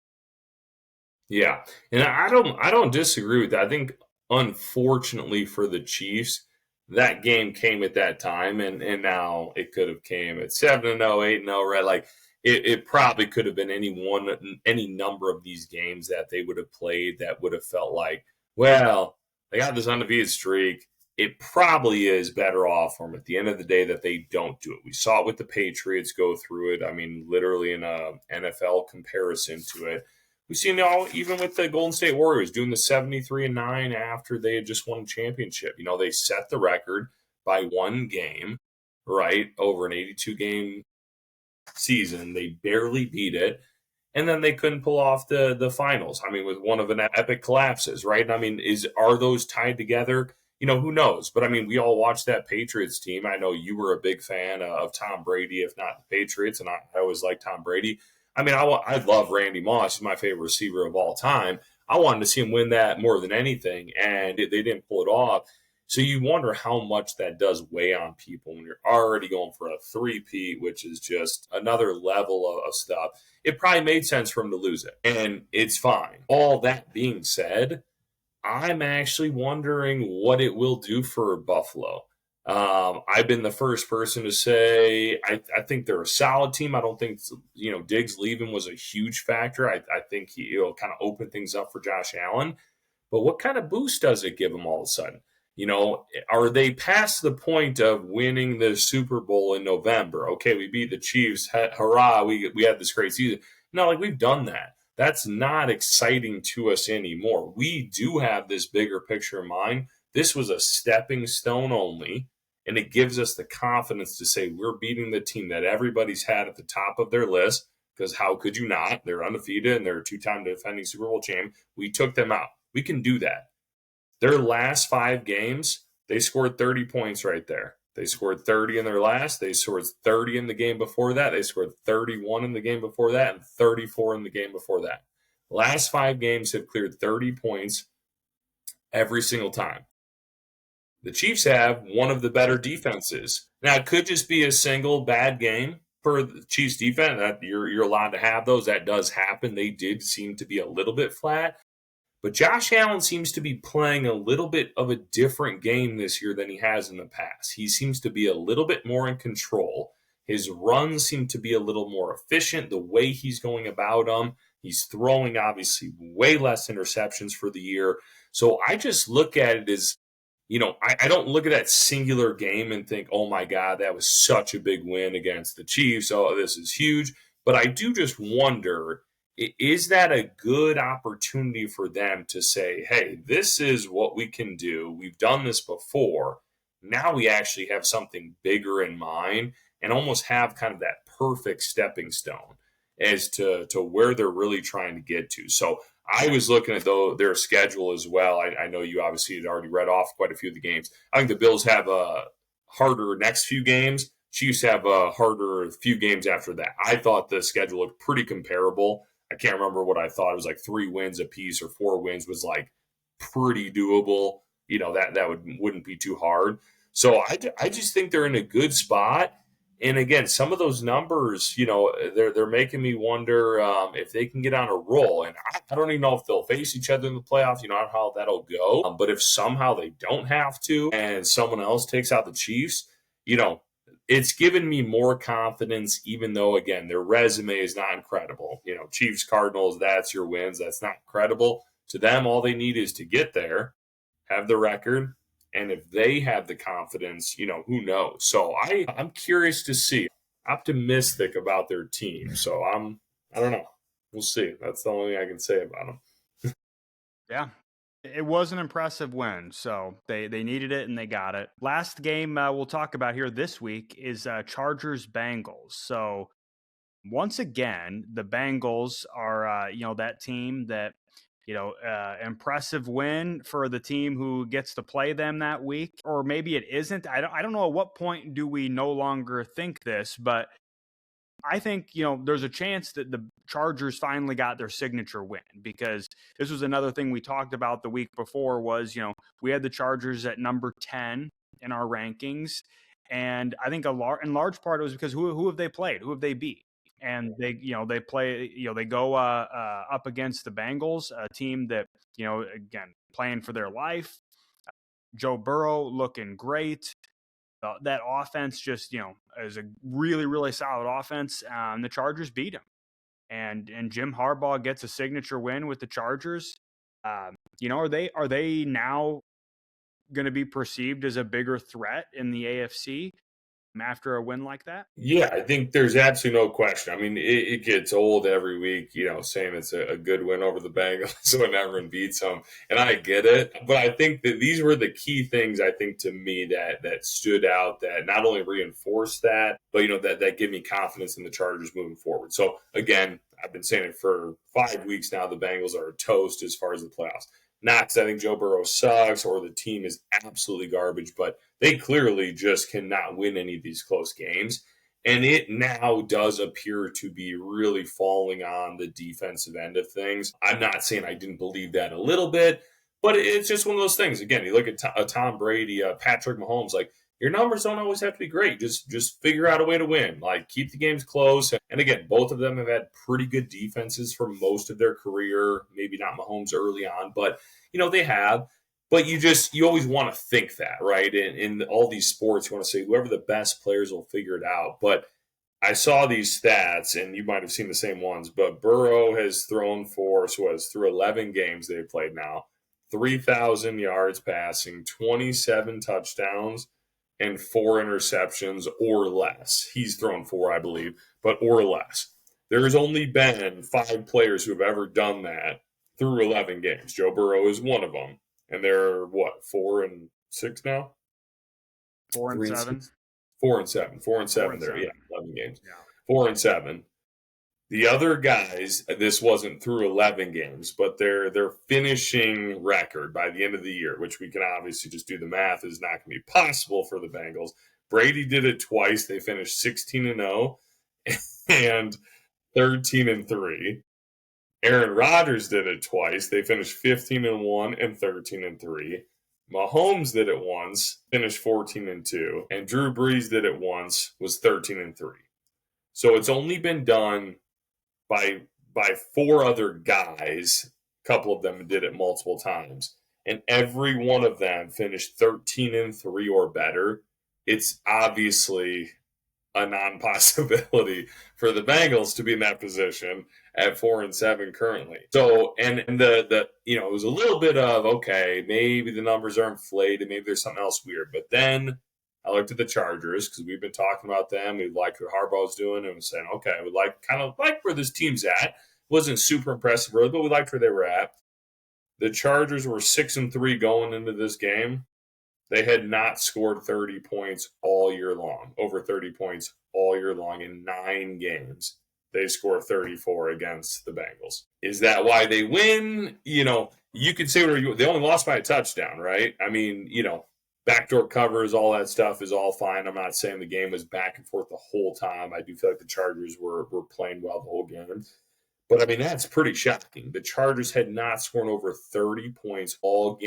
yeah, and I don't disagree with that. I think unfortunately for the Chiefs, that game came at that time, and now it could have came at 7-0, 8-0, right? Like it probably could have been any number of these games that they would have played that would have felt like, well, they got this undefeated streak. It probably is better off for them at the end of the day that they don't do it. We saw it with the Patriots go through it. I mean, literally in a NFL comparison to it. We've seen it even with the Golden State Warriors doing the 73-9 after they had just won a championship. They set the record by one game, right, over an 82 game season. They barely beat it, and then they couldn't pull off the finals. I mean, with one of an epic collapses, right? I mean, are those tied together? Who knows? But I mean, we all watched that Patriots team. I know you were a big fan of Tom Brady, if not the Patriots, and I always liked Tom Brady. I mean, I love Randy Moss. He's my favorite receiver of all time. I wanted to see him win that more than anything, and they didn't pull it off. So you wonder how much that does weigh on people when you're already going for a three-peat, which is just another level of stuff. It probably made sense for him to lose it, and it's fine. All that being said, I'm actually wondering what it will do for Buffalo. I've been the first person to say I think they're a solid team. I don't think Diggs leaving was a huge factor. I think he'll kind of open things up for Josh Allen. But what kind of boost does it give them all of a sudden? Are they past the point of winning the Super Bowl in November? Okay, we beat the Chiefs. Hurrah, we had this great season. No, like we've done that. That's not exciting to us anymore. We do have this bigger picture in mind. This was a stepping stone only, and it gives us the confidence to say we're beating the team that everybody's had at the top of their list, because how could you not? They're undefeated and they're a two-time defending Super Bowl champ. We took them out. We can do that. Their last 5 games, they scored 30 points right there. They scored 30 in their last. They scored 30 in the game before that. They scored 31 in the game before that and 34 in the game before that. Last 5 games have cleared 30 points every single time. The Chiefs have one of the better defenses. Now, it could just be a single bad game for the Chiefs defense. That you're allowed to have those. That does happen. They did seem to be a little bit flat. But Josh Allen seems to be playing a little bit of a different game this year than he has in the past. He seems to be a little bit more in control. His runs seem to be a little more efficient, the way he's going about them. He's throwing, obviously, way less interceptions for the year. So I just look at it as, I don't look at that singular game and think, oh my God, that was such a big win against the Chiefs. Oh, this is huge. But I do just wonder, is that a good opportunity for them to say, hey, this is what we can do? We've done this before. Now we actually have something bigger in mind and almost have kind of that perfect stepping stone as to where they're really trying to get to. So I was looking at their schedule as well. I know you obviously had already read off quite a few of the games. I think the Bills have a harder next few games. Chiefs have a harder few games after that. I thought the schedule looked pretty comparable. I can't remember what I thought. It was like 3 wins apiece or 4 wins was like pretty doable. That wouldn't be too hard. So I just think they're in a good spot. And again, some of those numbers, they're making me wonder if they can get on a roll. And I don't even know if they'll face each other in the playoffs. How that'll go. But if somehow they don't have to, and someone else takes out the Chiefs, it's given me more confidence, even though, again, their resume is not incredible. Chiefs, Cardinals, that's your wins. That's not incredible. To them, all they need is to get there, have the record, and if they have the confidence, who knows? So I'm curious to see. Optimistic about their team. So I don't know. We'll see. That's the only thing I can say about them. Yeah. It was an impressive win, so they needed it and they got it. Last game we'll talk about here this week is Chargers Bengals. So once again, the Bengals are that team that impressive win for the team who gets to play them that week, or maybe it isn't. I don't know at what point do we no longer think this, but I think, there's a chance that the Chargers finally got their signature win, because this was another thing we talked about the week before was, we had the Chargers at number 10 in our rankings. And I think in large part it was because who have they played? Who have they beat? And they play, they go up against the Bengals, a team that, again, playing for their life. Joe Burrow looking great. That offense just, is a really, really solid offense. The Chargers beat him. And Jim Harbaugh gets a signature win with the Chargers. Are they now going to be perceived as a bigger threat in the AFC? after a win like that? Yeah, I think there's absolutely no question. I mean, it gets old every week, saying it's a good win over the Bengals when everyone beats them, and I get it. But I think that these were the key things, I think, to me that stood out, that not only reinforced that, but that give me confidence in the Chargers moving forward. So again, I've been saying it for 5 weeks now. The Bengals are toast as far as the playoffs. Not because I think Joe Burrow sucks or the team is absolutely garbage, but they clearly just cannot win any of these close games. And it now does appear to be really falling on the defensive end of things. I'm not saying I didn't believe that a little bit, but it's just one of those things. Again, you look at Tom Brady, Patrick Mahomes, like, your numbers don't always have to be great. Just figure out a way to win. Like, keep the games close. And again, both of them have had pretty good defenses for most of their career. Maybe not Mahomes early on, but they have. But you always want to think that, right? In all these sports, you want to say whoever the best players will figure it out. But I saw these stats, and you might have seen the same ones, but Burrow has thrown for, through 11 games they've played now, 3,000 yards passing, 27 touchdowns, and 4 interceptions or less. He's thrown 4, I believe, but or less. There's only been 5 players who have ever done that through 11 games. Joe Burrow is one of them. And they're, 4-6 now? 4-7. 4-7. 4-7 there. Yeah, 11 games. Yeah. 4-7. The other guys, this wasn't through 11 games, but their finishing record by the end of the year, which we can obviously just do the math, is not going to be possible for the Bengals. Brady did it twice. They finished 16-0 and 13-3. Aaron Rodgers did it twice. They finished 15-1 and 13-3. Mahomes did it once, finished 14-2, and Drew Brees did it once, was 13-3. So it's only been done by 4 other guys. A couple of them did it multiple times, and every one of them finished 13-3 or better. It's obviously a non-possibility for the Bengals to be in that position at 4-7 currently. So, and the it was a little bit of, okay, maybe the numbers are inflated, maybe there's something else weird. But then I looked at the Chargers, because we've been talking about them. We liked what Harbaugh's doing, and was saying, okay, we kind of like where this team's at. Wasn't super impressive really, but we liked where they were at. The Chargers were 6-3 going into this game. They had not scored 30 points all year long, over 30 points all year long in 9 games. They score 34 against the Bengals. Is that why they win? You could say they only lost by a touchdown, right? I mean, backdoor covers, all that stuff is all fine. I'm not saying the game was back and forth the whole time. I do feel like the Chargers were playing well the whole game. But, I mean, that's pretty shocking. The Chargers had not scored over 30 points all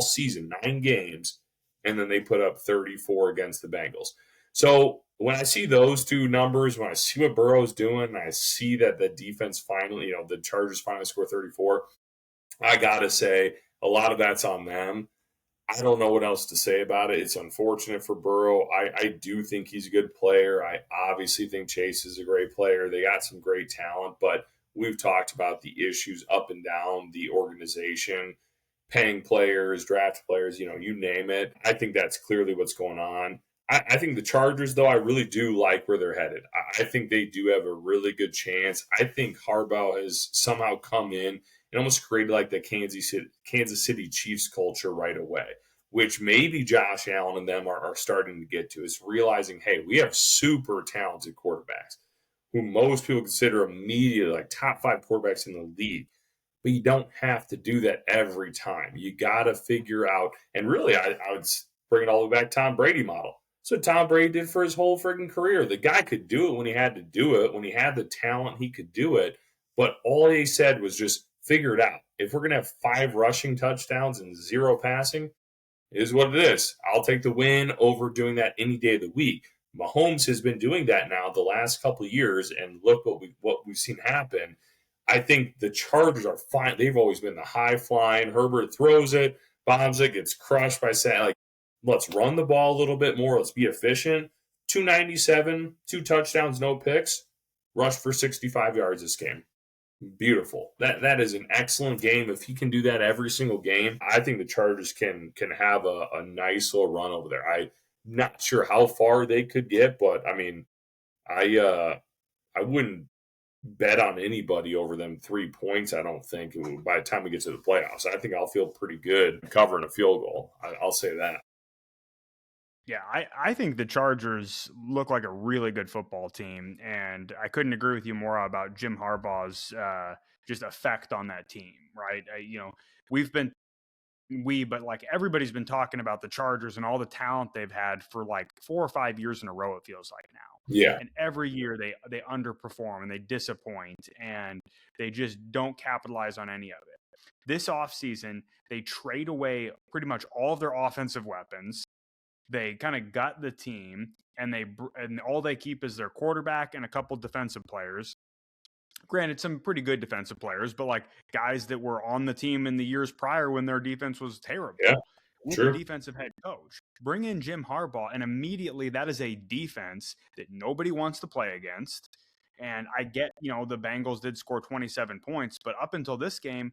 season, 9 games, and then they put up 34 against the Bengals. So when I see those 2 numbers, when I see what Burrow's doing, and I see that the defense finally, the Chargers finally score 34, I got to say a lot of that's on them. I don't know what else to say about it. It's unfortunate for Burrow. I do think he's a good player. I obviously think Chase is a great player. They got some great talent, but we've talked about the issues up and down the organization, paying players, draft players, you name it. I think that's clearly what's going on. I think the Chargers, though, I really do like where they're headed. I think they do have a really good chance. I think Harbaugh has somehow come in and almost created like the Kansas City Chiefs culture right away, which maybe Josh Allen and them are starting to get to, is realizing, hey, we have super talented quarterbacks who most people consider immediately like top 5 quarterbacks in the league. But you don't have to do that every time. You got to figure out, and really I would bring it all the way back to Tom Brady model. So Tom Brady did for his whole freaking career. The guy could do it when he had to do it. When he had the talent, he could do it. But all he said was just figure it out. If we're going to have 5 rushing touchdowns and 0 passing, it is what it is. I'll take the win over doing that any day of the week. Mahomes has been doing that now the last couple of years, and look what we've seen happen. I think the Chargers are fine. They've always been the high flying. Herbert throws it, bombs it, gets crushed by saying, let's run the ball a little bit more. Let's be efficient. 297, 2 touchdowns, no picks. Rushed for 65 yards this game. Beautiful. That is an excellent game. If he can do that every single game, I think the Chargers can have a nice little run over there. Not sure how far they could get, but I mean, I wouldn't bet on anybody over them 3 points. I don't think by the time we get to the playoffs, I think I'll feel pretty good covering a field goal. I'll say that. Yeah, I think the Chargers look like a really good football team, and I couldn't agree with you more about Jim Harbaugh's just effect on that team, right? We've been but like everybody's been talking about the Chargers and all the talent they've had for like 4 or 5 years in a row. It feels like now, Yeah, and every year they underperform and they disappoint, and they just don't capitalize on any of it. This offseason, they trade away pretty much all of their offensive weapons. They kind of gut the team, and all they keep is their quarterback and a couple defensive players. Granted, some pretty good defensive players, but like guys that were on the team in the years prior when their defense was terrible. yeah, With a true. defensive head coach, bring in Jim Harbaugh, and immediately that is a defense that nobody wants to play against. And I get, the Bengals did score 27 points, but up until this game,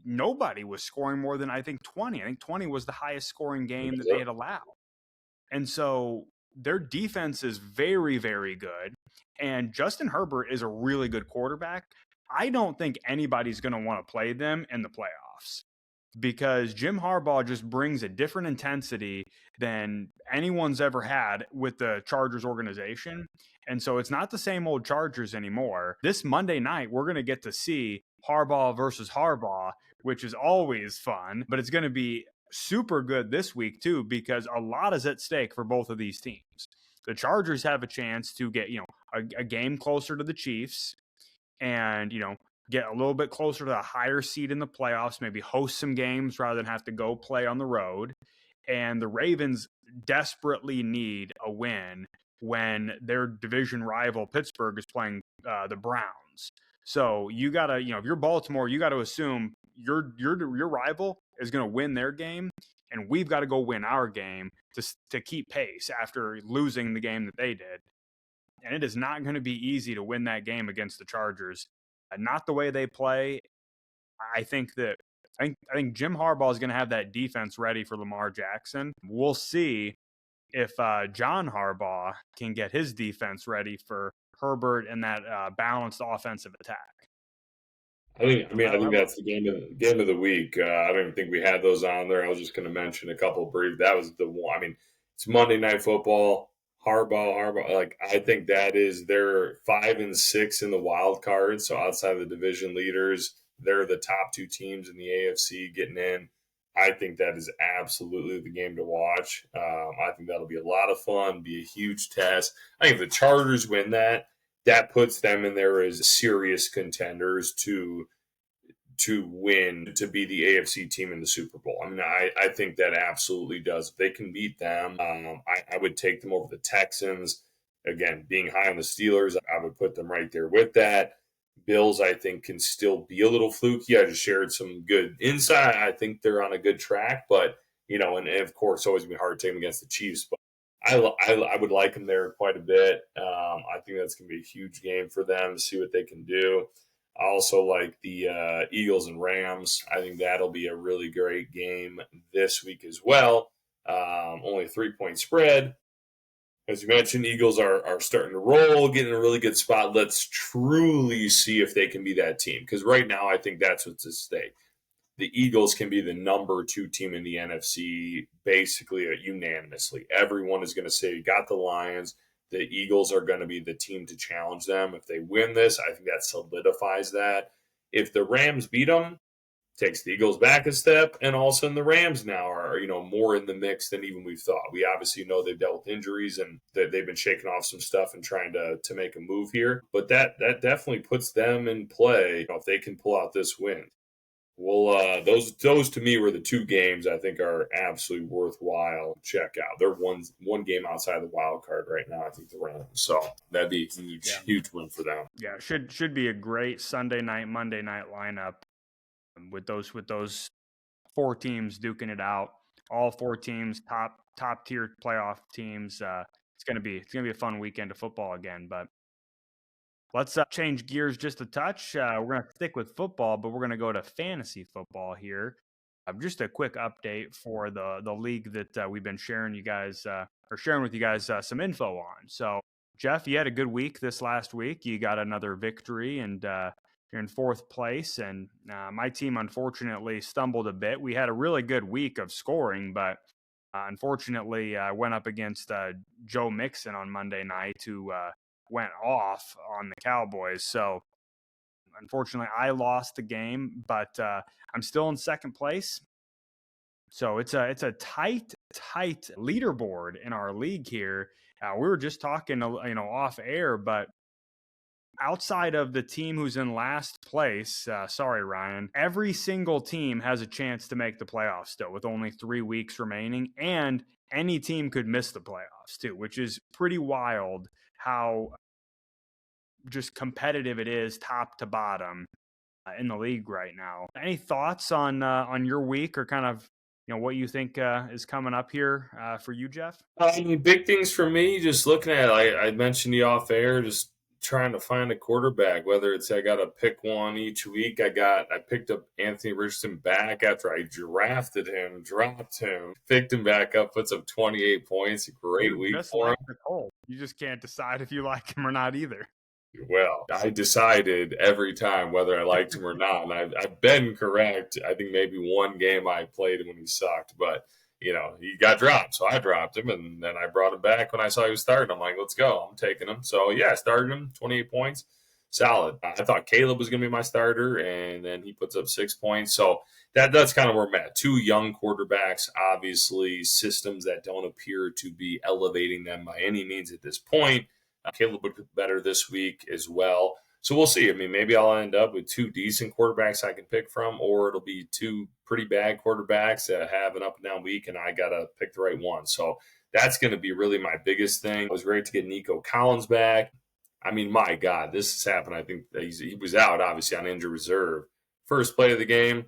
nobody was scoring more than I think 20. I think 20 was the highest scoring game that they had allowed. And so their defense is very, very good. And Justin Herbert is a really good quarterback. I don't think anybody's going to want to play them in the playoffs because Jim Harbaugh just brings a different intensity than anyone's ever had with the Chargers organization. And so it's not the same old Chargers anymore. This Monday night, we're going to get to see Harbaugh versus Harbaugh, which is always fun, but it's going to be super good this week too because a lot is at stake for both of these teams. The Chargers have a chance to get, a game closer to the Chiefs and, get a little bit closer to a higher seed in the playoffs, maybe host some games rather than have to go play on the road. And the Ravens desperately need a win when their division rival Pittsburgh is playing the Browns. So you gotta, if you're Baltimore, you got to assume your rival is going to win their game, and we've got to go win our game to keep pace after losing the game that they did. And it is not going to be easy to win that game against the Chargers. Not the way they play. I think that I think Jim Harbaugh is going to have that defense ready for Lamar Jackson. We'll see if John Harbaugh can get his defense ready for Herbert and that balanced offensive attack. I think that's the game of the week. I don't even think we had those on there. I was just going to mention a couple brief. That was the one. I mean, it's Monday Night Football. Harbaugh. Like I think that is they're 5-6 in the wild card. So outside of the division leaders, they're the top two teams in the AFC getting in. I think that is absolutely the game to watch. I think that'll be a lot of fun. Be a huge test. I think if the Chargers win that puts them in there as serious contenders to win to be the AFC team in the Super Bowl. I mean, I think that absolutely does. If they can beat them, I would take them over the Texans. Again, being high on the Steelers, I would put them right there with that. Bills, I think, can still be a little fluky. I just shared some good insight. I think they're on a good track, but and of course, it's always been hard to take them against the Chiefs. But I would like them there quite a bit. I think that's going to be a huge game for them to see what they can do. I also like the Eagles and Rams. I think that'll be a really great game this week as well. Only a 3-point spread. As you mentioned, Eagles are starting to roll, getting in a really good spot. Let's truly see if they can be that team. Because right now, I think that's what's at stake. The Eagles can be the number 2 team in the NFC basically unanimously. Everyone is going to say, got the Lions. The Eagles are going to be the team to challenge them. If they win this, I think that solidifies that. If the Rams beat them, takes the Eagles back a step, and all of a sudden the Rams now are more in the mix than even we thought. We obviously know they've dealt with injuries and that they've been shaking off some stuff and trying to make a move here, but that definitely puts them in play if they can pull out this win. Well, those to me were the 2 games I think are absolutely worthwhile to check out. They're one game outside the wild card right now. I think the Rams, so that'd be a huge win for them. Yeah, should be a great Sunday night, Monday night lineup with those 4 teams duking it out. All 4 teams, top tier playoff teams. It's gonna be a fun weekend of football again. But let's change gears just a touch. We're gonna stick with football, but we're gonna go to fantasy football here. Just a quick update for the league that we've been sharing you guys or sharing with you guys some info on. So, Jeff, you had a good week this last week. You got another victory, and you're in fourth place. And my team unfortunately stumbled a bit. We had a really good week of scoring, but unfortunately, I went up against Joe Mixon on Monday night, who went off on the Cowboys. So, unfortunately, I lost the game, but I'm still in second place. So it's a tight leaderboard in our league here. We were just talking, off air, but outside of the team who's in last place, sorry Ryan, every single team has a chance to make the playoffs still, with only 3 weeks remaining, and any team could miss the playoffs too, which is pretty wild how just competitive it is top to bottom in the league right now. Any thoughts on your week, or kind of what you think is coming up here for you, Jeff? I mean, big things for me, just looking at, I mentioned you off air, just trying to find a quarterback, whether it's I got to pick one each week. I picked up Anthony Richardson back after I drafted him, dropped him, picked him back up, puts up 28 points. A great week Just for like him. Nicole, you just can't decide if you like him or not either. Well, I decided every time whether I liked him or not, and I've been correct. I think maybe one game I played him when he sucked, but he got dropped, so I dropped him, and then I brought him back when I saw he was starting. I'm like, let's go, I'm taking him. So yeah, I started him, 28 points, solid. I thought Caleb was going to be my starter, and then he puts up 6 points. So that's kind of where I'm at. Two young quarterbacks, obviously systems that don't appear to be elevating them by any means at this point. Caleb would be better this week as well. So we'll see. I mean, maybe I'll end up with two decent quarterbacks I can pick from, or it'll be two pretty bad quarterbacks that have an up and down week, and I got to pick the right one. So that's going to be really my biggest thing. It was great to get Nico Collins back. I mean, my God, this has happened. I think he was out, obviously, on injured reserve. First play of the game,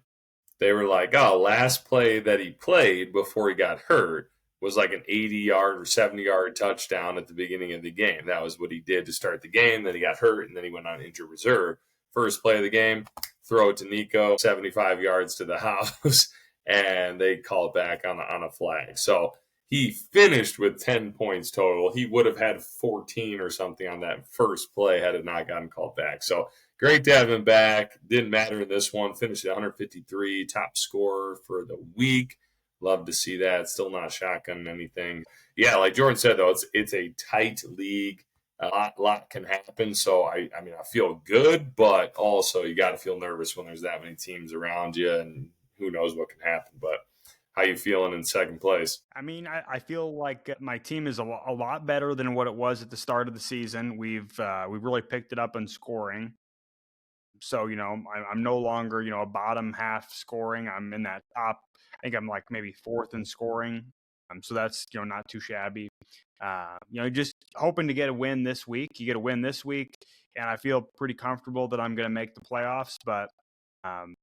they were like, oh, last play that he played before he got hurt was like an 80-yard or 70-yard touchdown at the beginning of the game. That was what he did to start the game. Then he got hurt, and then he went on injured reserve. First play of the game, throw it to Nico, 75 yards to the house, and they call it back on a flag. So he finished with 10 points total. He would have had 14 or something on that first play had it not gotten called back. So great to have him back. Didn't matter in this one. Finished at 153, top scorer for the week. Love to see that. Still not shotgun anything. Yeah, like Jordan said, though, it's a tight league. A lot can happen. So, I mean, I feel good, but also you got to feel nervous when there's that many teams around you, and who knows what can happen. But how you feeling in second place? I mean, I feel like my team is a lot better than what it was at the start of the season. We've really picked it up in scoring. So, I'm no longer, a bottom half scoring. I'm in that top. I think I'm like maybe fourth in scoring. So that's, not too shabby. Just hoping to get a win this week. You get a win this week, and I feel pretty comfortable that I'm going to make the playoffs. But,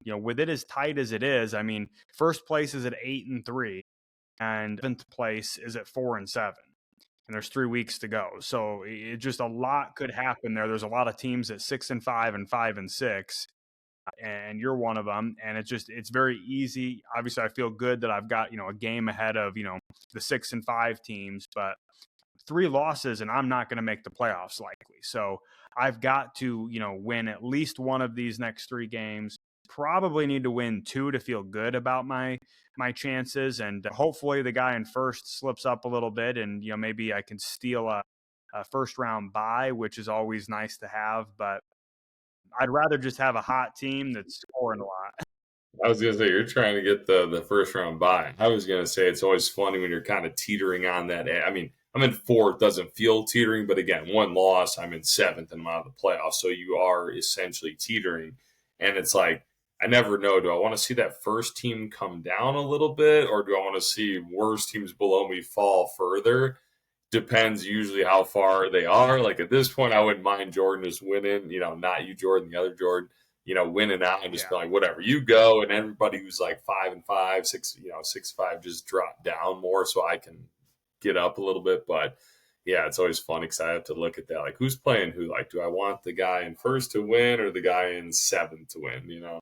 with it as tight as it is, I mean, first place is at 8-3, and seventh place is at 4-7. And there's 3 weeks to go. So it just a lot could happen there. There's a lot of teams at 6-5 and 5-6, and you're one of them. And it's very easy. Obviously, I feel good that I've got a game ahead of the 6-5 teams, but 3 losses and I'm not going to make the playoffs likely. So I've got to win at least one of these next 3 games. Probably need to win 2 to feel good about my chances, and hopefully the guy in first slips up a little bit, and maybe I can steal a first round bye, which is always nice to have. But I'd rather just have a hot team that's scoring a lot. I was gonna say you're trying to get the first round bye. I was gonna say it's always funny when you're kind of teetering on that. I mean, I'm in fourth, doesn't feel teetering, but again, one loss, I'm in seventh, and I'm out of the playoffs. So you are essentially teetering, and it's like I never know. Do I want to see that first team come down a little bit, or do I want to see worse teams below me fall further? Depends usually how far they are. Like at this point, I wouldn't mind Jordan just winning. Not you, Jordan, the other Jordan. Winning out and just be like, whatever, you go, and everybody who's like 5-5, 6-5, just drop down more so I can get up a little bit. But yeah, it's always fun because I have to look at that, like who's playing who. Like, do I want the guy in first to win or the guy in seventh to win?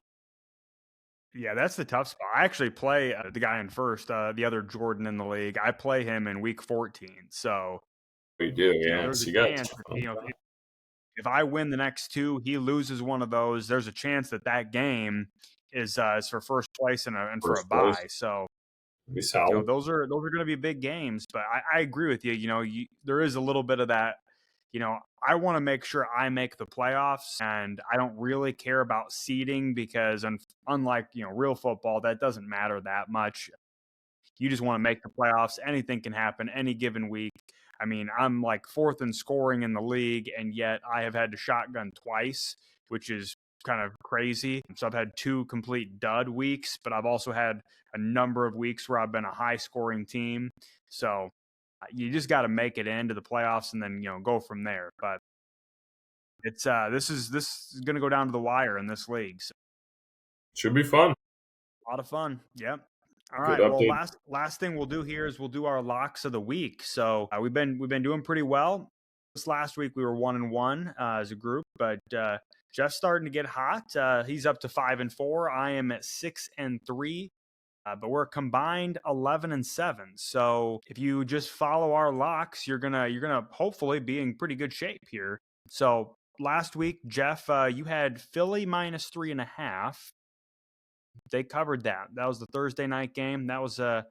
Yeah, that's the tough spot. I actually play the guy in first, the other Jordan in the league. I play him in week 14. So, We do, there's yeah. a So you got chance, if I win the next two, he loses one of those. There's a chance that game is for first place and for a first place. bye. So, Be solid. those are going to be big games. But I agree with you. There is a little bit of that. I want to make sure I make the playoffs, and I don't really care about seeding because, unlike real football, that doesn't matter that much. You just want to make the playoffs. Anything can happen any given week. I mean, I'm like fourth in scoring in the league, and yet I have had to shotgun twice, which is kind of crazy. So I've had two complete dud weeks, but I've also had a number of weeks where I've been a high scoring team. So you just got to make it into the playoffs and then go from there. But it's this is going to go down to the wire in this league. So Should be fun. a lot of fun. Yep. All Good right. Well, update. last thing we'll do here is we'll do our locks of the week. So we've been doing pretty well. This last week we were 1-1 as a group, but Jeff's starting to get hot. He's up to 5-4. I am at 6-3. But we're combined 11-7. So if you just follow our locks, you're gonna hopefully be in pretty good shape here. So last week, Jeff, you had Philly -3.5. They covered that. That was the Thursday night game. That was a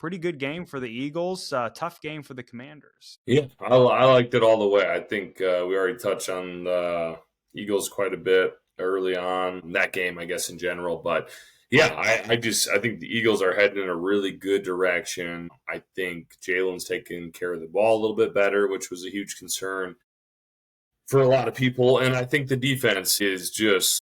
pretty good game for the Eagles. Tough game for the Commanders. Yeah, I liked it all the way. I think we already touched on the Eagles quite a bit early on that game, I guess in general. But yeah, I think the Eagles are heading in a really good direction. I think Jalen's taking care of the ball a little bit better, which was a huge concern for a lot of people. And I think the defense is just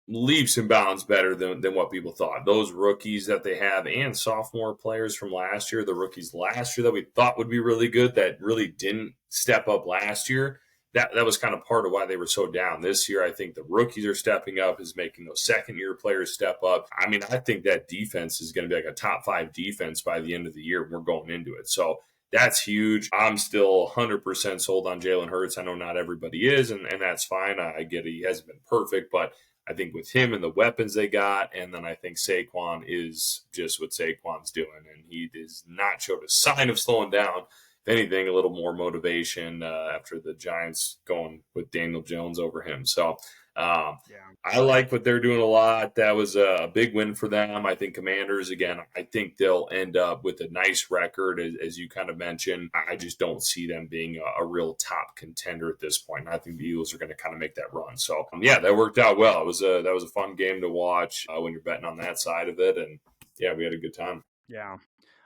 leaps and bounds better than what people thought. Those rookies that they have and sophomore players from last year, the rookies last year that we thought would be really good that really didn't step up last year. That was kind of part of why they were so down. This year, I think the rookies are stepping up, is making those second year players step up. I mean, I think that defense is going to be like a top 5 defense by the end of the year. We're going into it. So that's huge. I'm still 100% sold on Jalen Hurts. I know not everybody is, and that's fine. I get it. He hasn't been perfect, but I think with him and the weapons they got, and then I think Saquon is just what Saquon's doing, and he does not show a sign of slowing down. If anything, a little more motivation after the Giants going with Daniel Jones over him. So Yeah. I like what they're doing a lot. That was a big win for them. I think Commanders, again, I think they'll end up with a nice record, as you kind of mentioned. I just don't see them being a real top contender at this point. And I think the Eagles are going to kind of make that run. So, yeah, that worked out well. That was a fun game to watch when you're betting on that side of it. And, yeah, we had a good time. Yeah.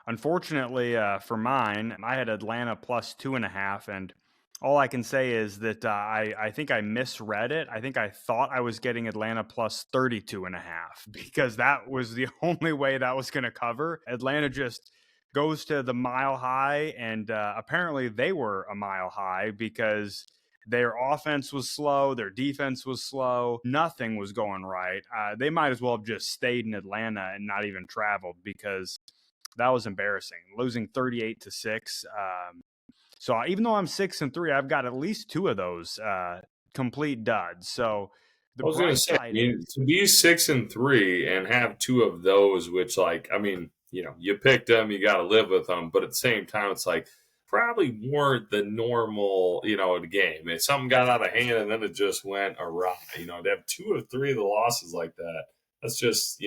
Unfortunately, for mine, I had Atlanta +2.5, and all I can say is that I think I misread it. I think I thought I was getting Atlanta +32.5 because that was the only way that was going to cover. Atlanta just goes to the mile high, and apparently they were a mile high because their offense was slow, their defense was slow, nothing was going right. They might as well have just stayed in Atlanta and not even traveled because that was embarrassing, losing 38-6. So even though I'm 6-3, I've got at least two of those complete duds. So the I was going to bright say, I side mean, is, to be 6-3 and have two of those, which, like, I mean, you picked them, you got to live with them, but at the same time, it's like probably weren't the normal, the game. If something got out of hand and then it just went awry, to have 2 of 3 of the losses like that, that's just,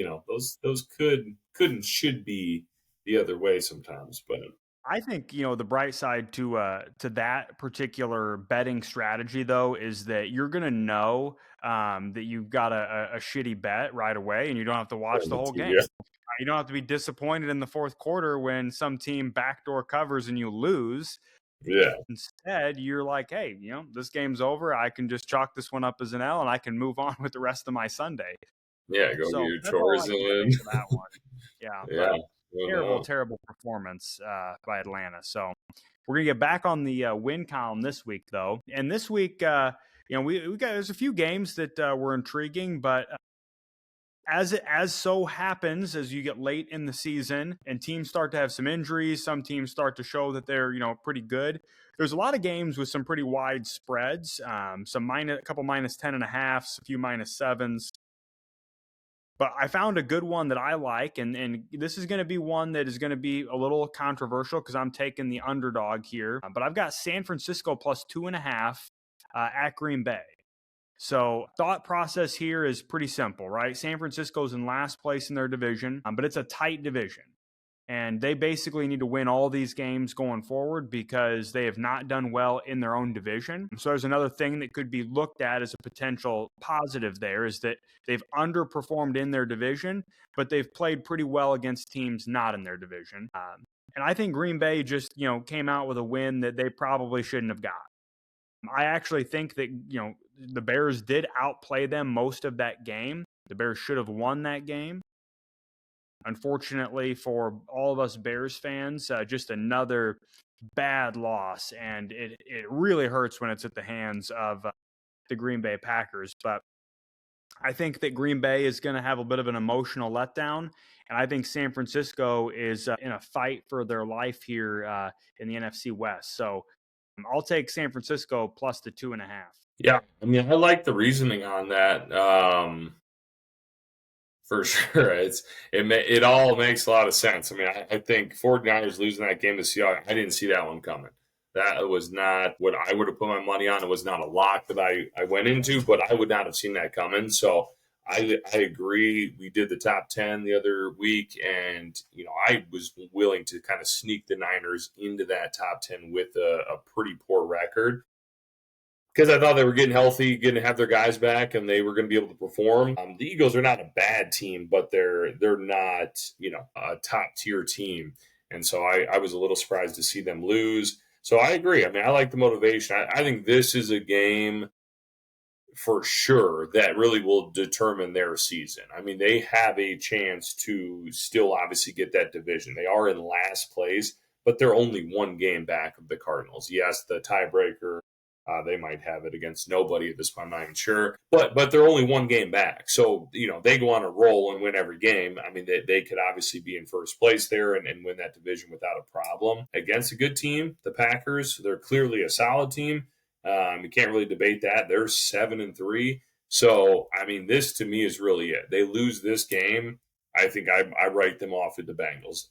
those could and should be the other way sometimes. But I think the bright side to that particular betting strategy though is that you're gonna know that you've got a shitty bet right away, and you don't have to watch the whole game. yeah, You don't have to be disappointed in the fourth quarter when some team backdoor covers and you lose. yeah, Instead, you're like, hey, this game's over. I can just chalk this one up as an L and I can move on with the rest of my Sunday. yeah, go get So your that's all I chores can say in. for that one. Yeah, Yeah, but no terrible, doubt. terrible performance by Atlanta. So we're gonna get back on the win column this week, though. And this week, we got there's a few games that were intriguing, but as so happens, as you get late in the season and teams start to have some injuries, some teams start to show that they're pretty good. There's a lot of games with some pretty wide spreads, a couple -10.5s, a few -7s. But I found a good one that I like, and this is going to be one that is going to be a little controversial because I'm taking the underdog here. But I've got San Francisco plus 2.5 at Green Bay. So thought process here is pretty simple, right? San Francisco's in last place in their division, but it's a tight division. And they basically need to win all these games going forward because they have not done well in their own division. So there's another thing that could be looked at as a potential positive there is that they've underperformed in their division, but they've played pretty well against teams not in their division. And I think Green Bay just, came out with a win that they probably shouldn't have got. I actually think that, the Bears did outplay them most of that game. The Bears should have won that game. Unfortunately for all of us Bears fans, just another bad loss. And it really hurts when it's at the hands of the Green Bay Packers. But I think that Green Bay is going to have a bit of an emotional letdown. And I think San Francisco is in a fight for their life here in the NFC West. So I'll take San Francisco plus the 2.5. Yeah, I mean, I like the reasoning on that. For sure. It all makes a lot of sense. I mean, I think 49ers losing that game to Seattle, I didn't see that one coming. That was not what I would have put my money on. It was not a lock that I went into, but I would not have seen that coming. So I agree. We did the top 10 the other week, and I was willing to kind of sneak the Niners into that top 10 with a pretty poor record, because I thought they were getting healthy, getting to have their guys back, and they were going to be able to perform. The Eagles are not a bad team, but they're not a top tier team, and so I was a little surprised to see them lose. So I agree. I mean, I like the motivation. I think this is a game for sure that really will determine their season. I mean, they have a chance to still obviously get that division. They are in last place, but they're only one game back of the Cardinals. Yes, the tiebreaker. They might have it against nobody at this point. I'm not even sure, but they're only one game back. So they go on a roll and win every game. I mean, they could obviously be in first place there and win that division without a problem against a good team. The Packers, they're clearly a solid team. You can't really debate that. They're 7-3. So I mean, this to me is really it. They lose this game, I think I write them off at the Bengals.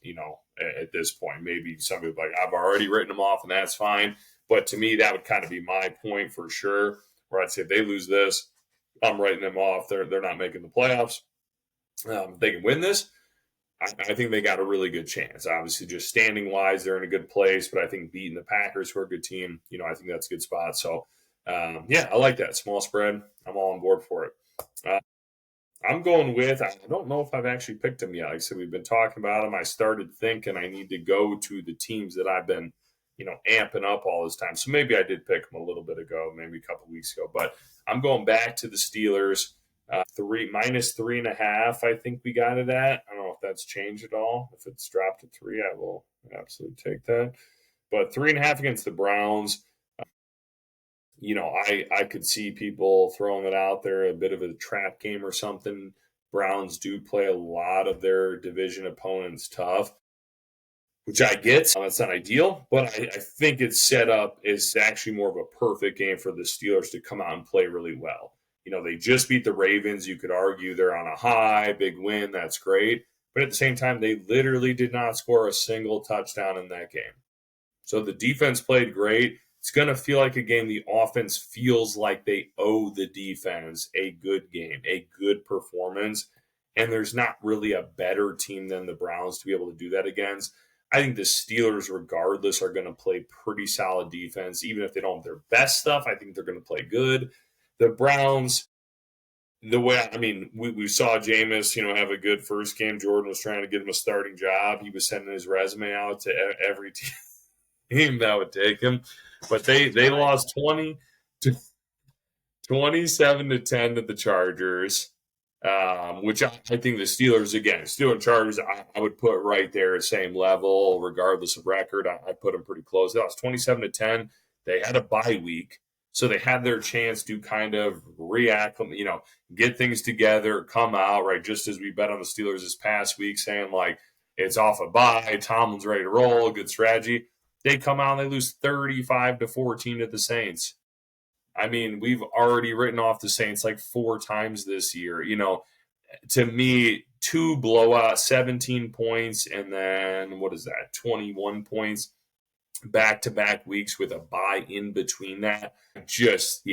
At this point, maybe somebody like I've already written them off, and that's fine. But to me, that would kind of be my point for sure, where I'd say if they lose this, I'm writing them off. They're not making the playoffs. If they can win this, I think they got a really good chance. Obviously, just standing wise, they're in a good place. But I think beating the Packers, who are a good team, I think that's a good spot. So, yeah, I like that small spread. I'm all on board for it. I'm going with, I don't know if I've actually picked them yet. Like I said, we've been talking about them. I started thinking I need to go to the teams that I've been amping up all this time. So maybe I did pick them a little bit ago, maybe a couple weeks ago. But I'm going back to the Steelers. Minus 3.5, I think we got it at. I don't know if that's changed at all. If it's dropped to 3, I will absolutely take that. But 3.5 against the Browns. I could see people throwing it out there, a bit of a trap game or something. Browns do play a lot of their division opponents tough, which I get. It's not ideal, but I think it's set up as actually more of a perfect game for the Steelers to come out and play really well. They just beat the Ravens. You could argue they're on a high, big win. That's great. But at the same time, they literally did not score a single touchdown in that game. So the defense played great. It's going to feel like a game the offense feels like they owe the defense a good game, a good performance. And there's not really a better team than the Browns to be able to do that against. I think the Steelers, regardless, are going to play pretty solid defense. Even if they don't have their best stuff, I think they're going to play good. The Browns, we saw Jameis, have a good first game. Jordan was trying to get him a starting job. He was sending his resume out to every team that would take him. But they lost 27-10 to the Chargers, which I think the Steelers, again, Steelers Chargers, I would put right there, same level, regardless of record. I put them pretty close. They lost 27-10. They had a bye week, so they had their chance to kind of react, get things together, come out, right, just as we bet on the Steelers this past week, saying, like, it's off a bye, Tomlin's ready to roll, good strategy. They come out and they lose 35-14 to the Saints. I mean, we've already written off the Saints like 4 times this year. to me, 2 blowout, 17 points, and then what is that? 21 points back-to-back weeks with a bye in between that. I just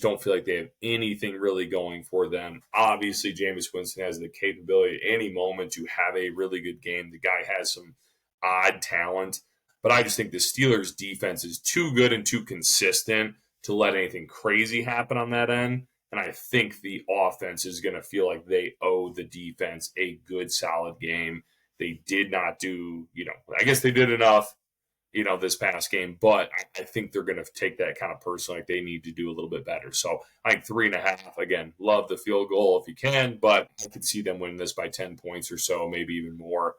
don't feel like they have anything really going for them. Obviously, Jameis Winston has the capability at any moment to have a really good game. The guy has some odd talent, but I just think the Steelers' defense is too good and too consistent to let anything crazy happen on that end. And I think the offense is going to feel like they owe the defense a good, solid game. They did not do, I guess they did enough this past game, but I think they're going to take that kind of personally. Like they need to do a little bit better. So I think 3.5. Again, love the field goal if you can, but I could see them winning this by 10 points or so, maybe even more,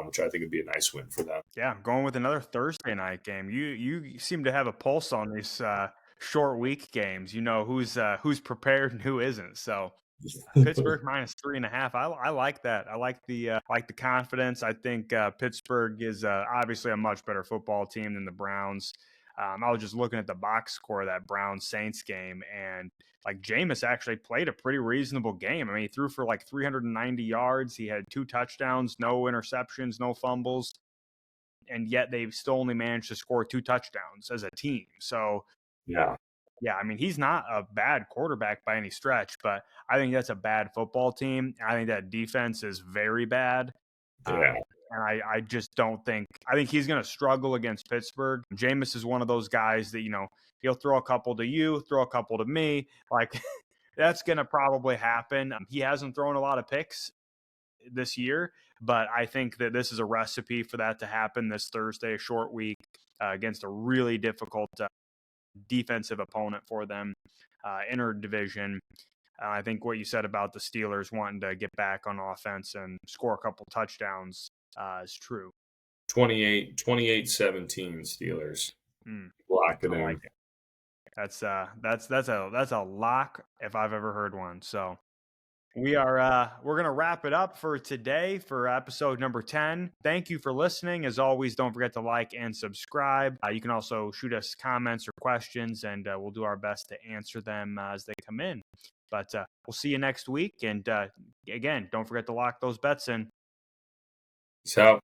which I think would be a nice win for them. Yeah, going with another Thursday night game. You seem to have a pulse on these short week games. You know who's prepared and who isn't. So Pittsburgh minus 3.5. I like that. I like the confidence. I think Pittsburgh is obviously a much better football team than the Browns. I was just looking at the box score of that Browns Saints game, and like Jameis actually played a pretty reasonable game. I mean, he threw for like 390 yards. He had 2 touchdowns, no interceptions, no fumbles, and yet they've still only managed to score 2 touchdowns as a team. So yeah, I mean, he's not a bad quarterback by any stretch, but I think that's a bad football team. I think that defense is very bad. Yeah. And I just don't think – I think he's going to struggle against Pittsburgh. Jameis is one of those guys that, he'll throw a couple to you, throw a couple to me. Like, that's going to probably happen. He hasn't thrown a lot of picks this year, but I think that this is a recipe for that to happen this Thursday, a short week, against a really difficult defensive opponent for them, interdivision. I think what you said about the Steelers wanting to get back on offense and score a couple touchdowns is true. 28-17 Steelers. Lock it in. Like it. That's a lock if I've ever heard one. So we're gonna wrap it up for today for episode number 10. Thank you for listening. As always, don't forget to like and subscribe. You can also shoot us comments or questions, and we'll do our best to answer them as they come in. But we'll see you next week. And again, don't forget to lock those bets in. So